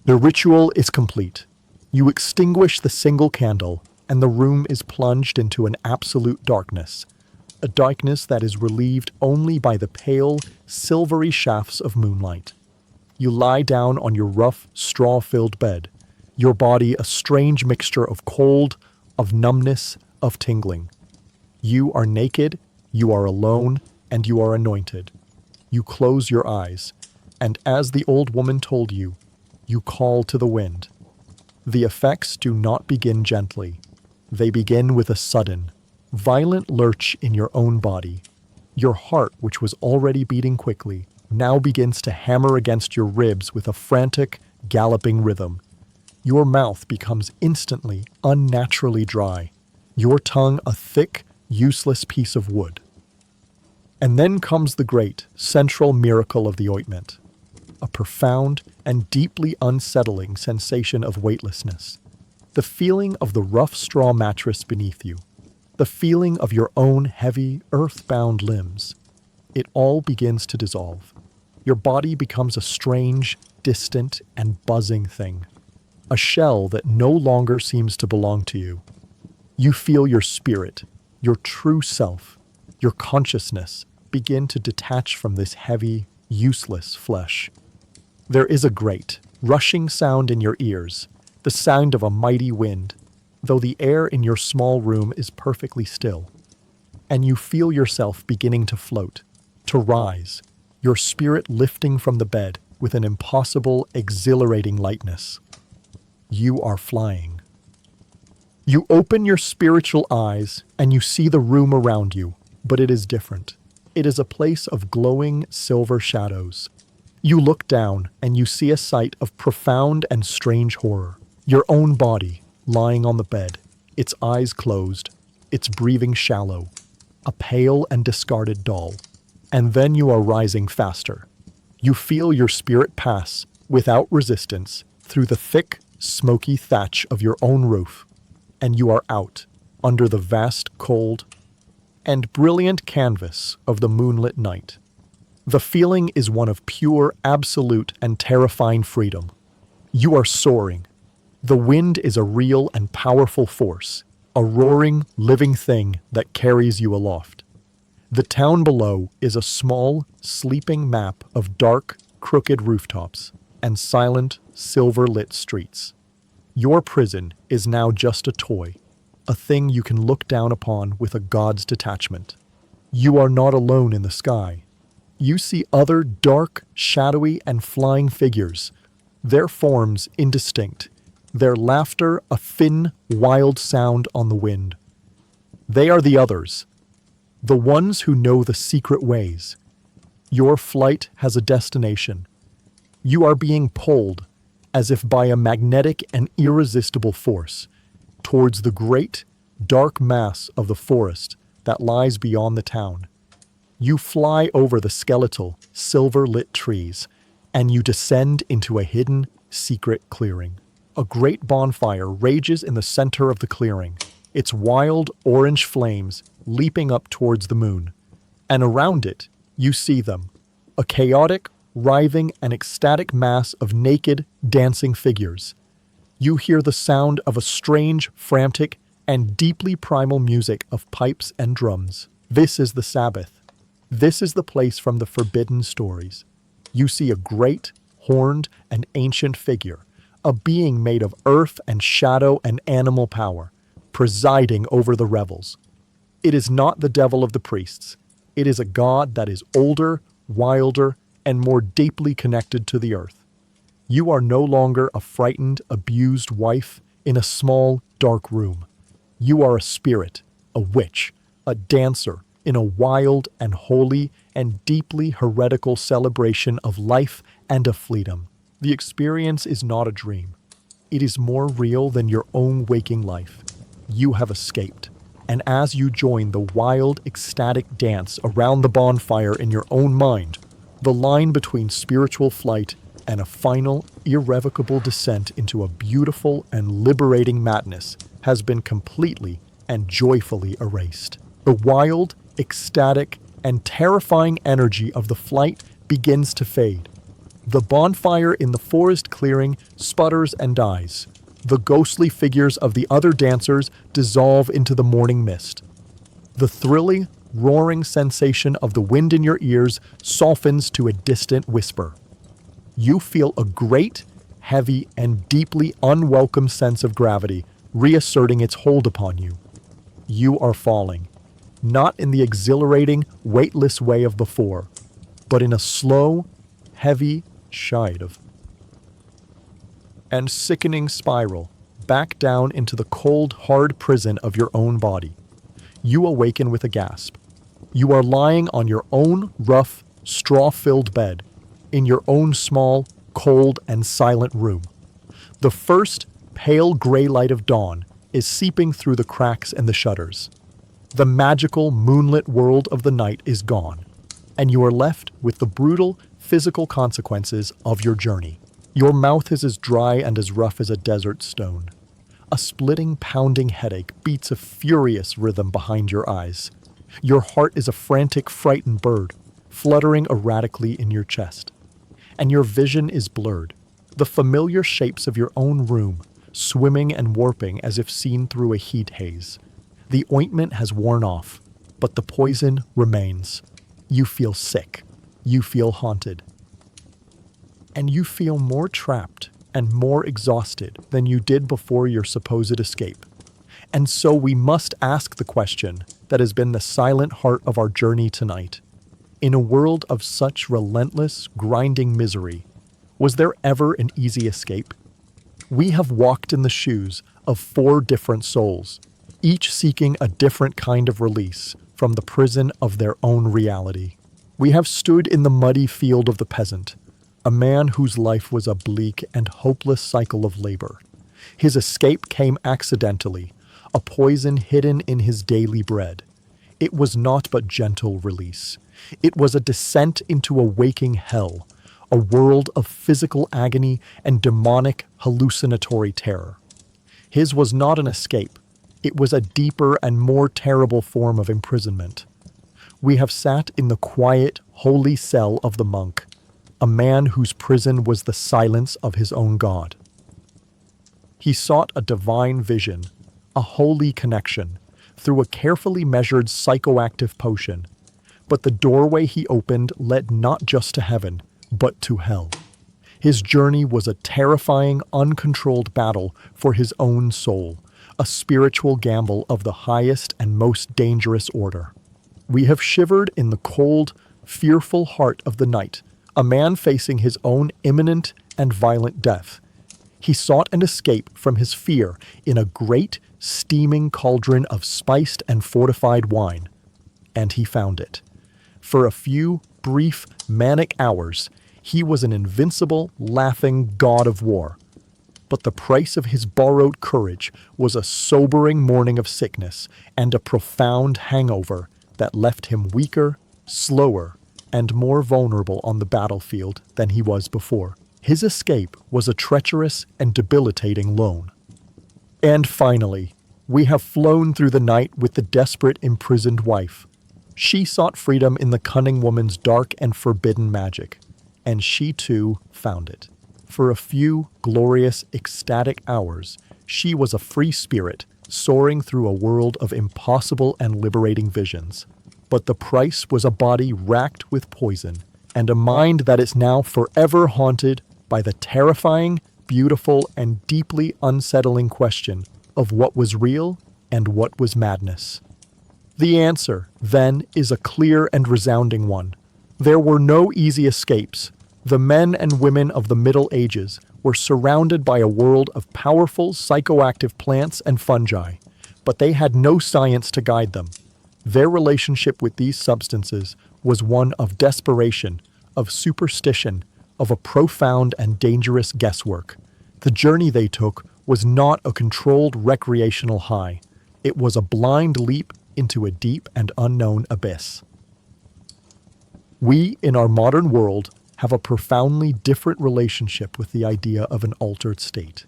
The ritual is complete. You extinguish the single candle, and the room is plunged into an absolute darkness, a darkness that is relieved only by the pale, silvery shafts of moonlight. You lie down on your rough, straw-filled bed, your body a strange mixture of cold, of numbness, of tingling. You are naked, you are alone, and you are anointed. You close your eyes, and as the old woman told you, you call to the wind. The effects do not begin gently. They begin with a sudden, violent lurch in your own body. Your heart, which was already beating quickly, now begins to hammer against your ribs with a frantic, galloping rhythm. Your mouth becomes instantly, unnaturally dry, your tongue a thick, useless piece of wood. And then comes the great, central miracle of the ointment, a profound and deeply unsettling sensation of weightlessness, the feeling of the rough straw mattress beneath you, the feeling of your own heavy, earth-bound limbs. It all begins to dissolve. Your body becomes a strange, distant, and buzzing thing, a shell that no longer seems to belong to you. You feel your spirit, your true self, your consciousness begin to detach from this heavy, useless flesh. There is a great, rushing sound in your ears, the sound of a mighty wind, though the air in your small room is perfectly still. And you feel yourself beginning to float, to rise, your spirit lifting from the bed with an impossible, exhilarating lightness. You are flying. You open your spiritual eyes and you see the room around you, but it is different. It is a place of glowing silver shadows. You look down and you see a sight of profound and strange horror. Your own body, lying on the bed, its eyes closed, its breathing shallow, a pale and discarded doll. And then you are rising faster. You feel your spirit pass, without resistance, through the thick, smoky thatch of your own roof, and you are out, under the vast, cold, and brilliant canvas of the moonlit night. The feeling is one of pure, absolute, and terrifying freedom. You are soaring. The wind is a real and powerful force, a roaring, living thing that carries you aloft. The town below is a small, sleeping map of dark, crooked rooftops and silent, silver-lit streets. Your prison is now just a toy, a thing you can look down upon with a god's detachment. You are not alone in the sky. You see other dark, shadowy, and flying figures, their forms indistinct, their laughter a thin, wild sound on the wind. They are the others, the ones who know the secret ways. Your flight has a destination. You are being pulled, as if by a magnetic and irresistible force, towards the great, dark mass of the forest that lies beyond the town. You fly over the skeletal, silver-lit trees, and you descend into a hidden, secret clearing. A great bonfire rages in the center of the clearing, its wild orange flames leaping up towards the moon. And around it, you see them, a chaotic, writhing, and ecstatic mass of naked, dancing figures. You hear the sound of a strange, frantic, and deeply primal music of pipes and drums. This is the Sabbath. This is the place from the forbidden stories. You see a great, horned, and ancient figure, a being made of earth and shadow and animal power, presiding over the revels. It is not the devil of the priests. It is a god that is older, wilder, and more deeply connected to the earth. You are no longer a frightened, abused wife in a small, dark room. You are a spirit, a witch, a dancer in a wild and holy and deeply heretical celebration of life and of freedom. The experience is not a dream. It is more real than your own waking life. You have escaped. And as you join the wild, ecstatic dance around the bonfire in your own mind, the line between spiritual flight and a final, irrevocable descent into a beautiful and liberating madness has been completely and joyfully erased. The wild, ecstatic, and terrifying energy of the flight begins to fade. The bonfire in the forest clearing sputters and dies. The ghostly figures of the other dancers dissolve into the morning mist. The thrilling, roaring sensation of the wind in your ears softens to a distant whisper. You feel a great, heavy, and deeply unwelcome sense of gravity reasserting its hold upon you. You are falling, not in the exhilarating, weightless way of before, but in a slow, heavy shive and sickening spiral back down into the cold, hard prison of your own body. You awaken with a gasp. You are lying on your own rough, straw-filled bed, in your own small, cold, and silent room. The first pale gray light of dawn is seeping through the cracks in the shutters. The magical, moonlit world of the night is gone, and you are left with the brutal, physical consequences of your journey. Your mouth is as dry and as rough as a desert stone. A splitting, pounding headache beats a furious rhythm behind your eyes. Your heart is a frantic, frightened bird, fluttering erratically in your chest. And your vision is blurred, the familiar shapes of your own room, swimming and warping as if seen through a heat haze. The ointment has worn off, but the poison remains. You feel sick. You feel haunted. And you feel more trapped and more exhausted than you did before your supposed escape. And so we must ask the question that has been the silent heart of our journey tonight. In a world of such relentless, grinding misery, was there ever an easy escape? We have walked in the shoes of 4 different souls, each seeking a different kind of release from the prison of their own reality. We have stood in the muddy field of the peasant, a man whose life was a bleak and hopeless cycle of labor. His escape came accidentally, a poison hidden in his daily bread. It was not but gentle release. It was a descent into a waking hell, a world of physical agony and demonic hallucinatory terror. His was not an escape. It was a deeper and more terrible form of imprisonment. We have sat in the quiet, holy cell of the monk, a man whose prison was the silence of his own God. He sought a divine vision, a holy connection, through a carefully measured psychoactive potion. But the doorway he opened led not just to heaven, but to hell. His journey was a terrifying, uncontrolled battle for his own soul, a spiritual gamble of the highest and most dangerous order. We have shivered in the cold, fearful heart of the night, a man facing his own imminent and violent death. He sought an escape from his fear in a great, steaming cauldron of spiced and fortified wine. And he found it. For a few brief, manic hours, he was an invincible, laughing god of war. But the price of his borrowed courage was a sobering morning of sickness and a profound hangover that left him weaker, slower, and more vulnerable on the battlefield than he was before. His escape was a treacherous and debilitating loan. And finally, we have flown through the night with the desperate imprisoned wife. She sought freedom in the cunning woman's dark and forbidden magic, and she too found it. For a few glorious, ecstatic hours, she was a free spirit soaring through a world of impossible and liberating visions. But the price was a body racked with poison and a mind that is now forever haunted by the terrifying, beautiful, and deeply unsettling question of what was real and what was madness. The answer, then, is a clear and resounding one. There were no easy escapes. The men and women of the Middle Ages were surrounded by a world of powerful psychoactive plants and fungi, but they had no science to guide them. Their relationship with these substances was one of desperation, of superstition, of a profound and dangerous guesswork. The journey they took was not a controlled recreational high. It was a blind leap into a deep and unknown abyss. We, in our modern world, have a profoundly different relationship with the idea of an altered state.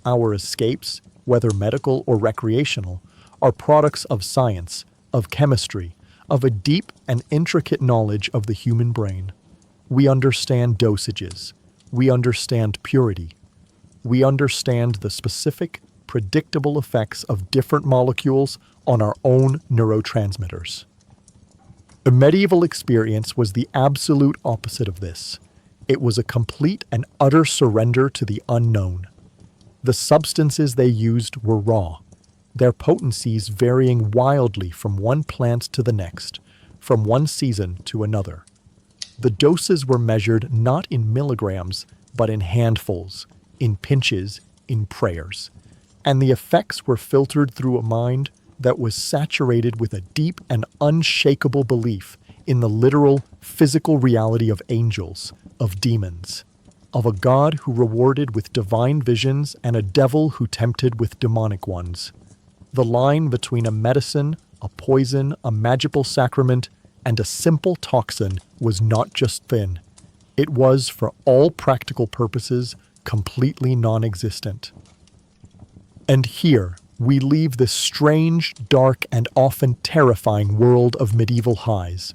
Our escapes, whether medical or recreational, are products of science, of chemistry, of a deep and intricate knowledge of the human brain. We understand dosages. We understand purity. We understand the specific, predictable effects of different molecules on our own neurotransmitters. The medieval experience was the absolute opposite of this. It was a complete and utter surrender to the unknown. The substances they used were raw, their potencies varying wildly from one plant to the next, from one season to another. The doses were measured not in milligrams, but in handfuls, in pinches, in prayers. And the effects were filtered through a mind that was saturated with a deep and unshakable belief in the literal, physical reality of angels, of demons, of a God who rewarded with divine visions and a devil who tempted with demonic ones. The line between a medicine, a poison, a magical sacrament, and a simple toxin was not just thin. It was, for all practical purposes, completely non-existent. And here, we leave this strange, dark, and often terrifying world of medieval highs.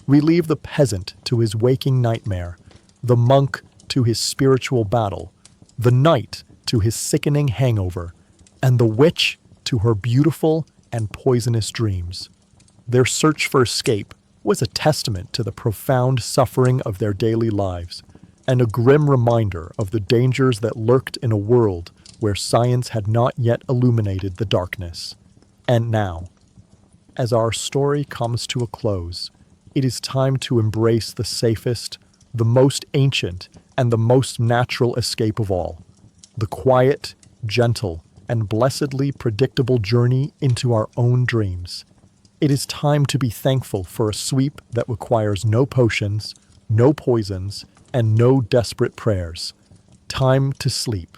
We leave the peasant to his waking nightmare, the monk to his spiritual battle, the knight to his sickening hangover, and the witch to her beautiful and poisonous dreams. Their search for escape was a testament to the profound suffering of their daily lives, and a grim reminder of the dangers that lurked in a world where science had not yet illuminated the darkness. And now, as our story comes to a close, it is time to embrace the safest, the most ancient, and the most natural escape of all, the quiet, gentle, and blessedly predictable journey into our own dreams. It is time to be thankful for a sweep that requires no potions, no poisons, and no desperate prayers. Time to sleep.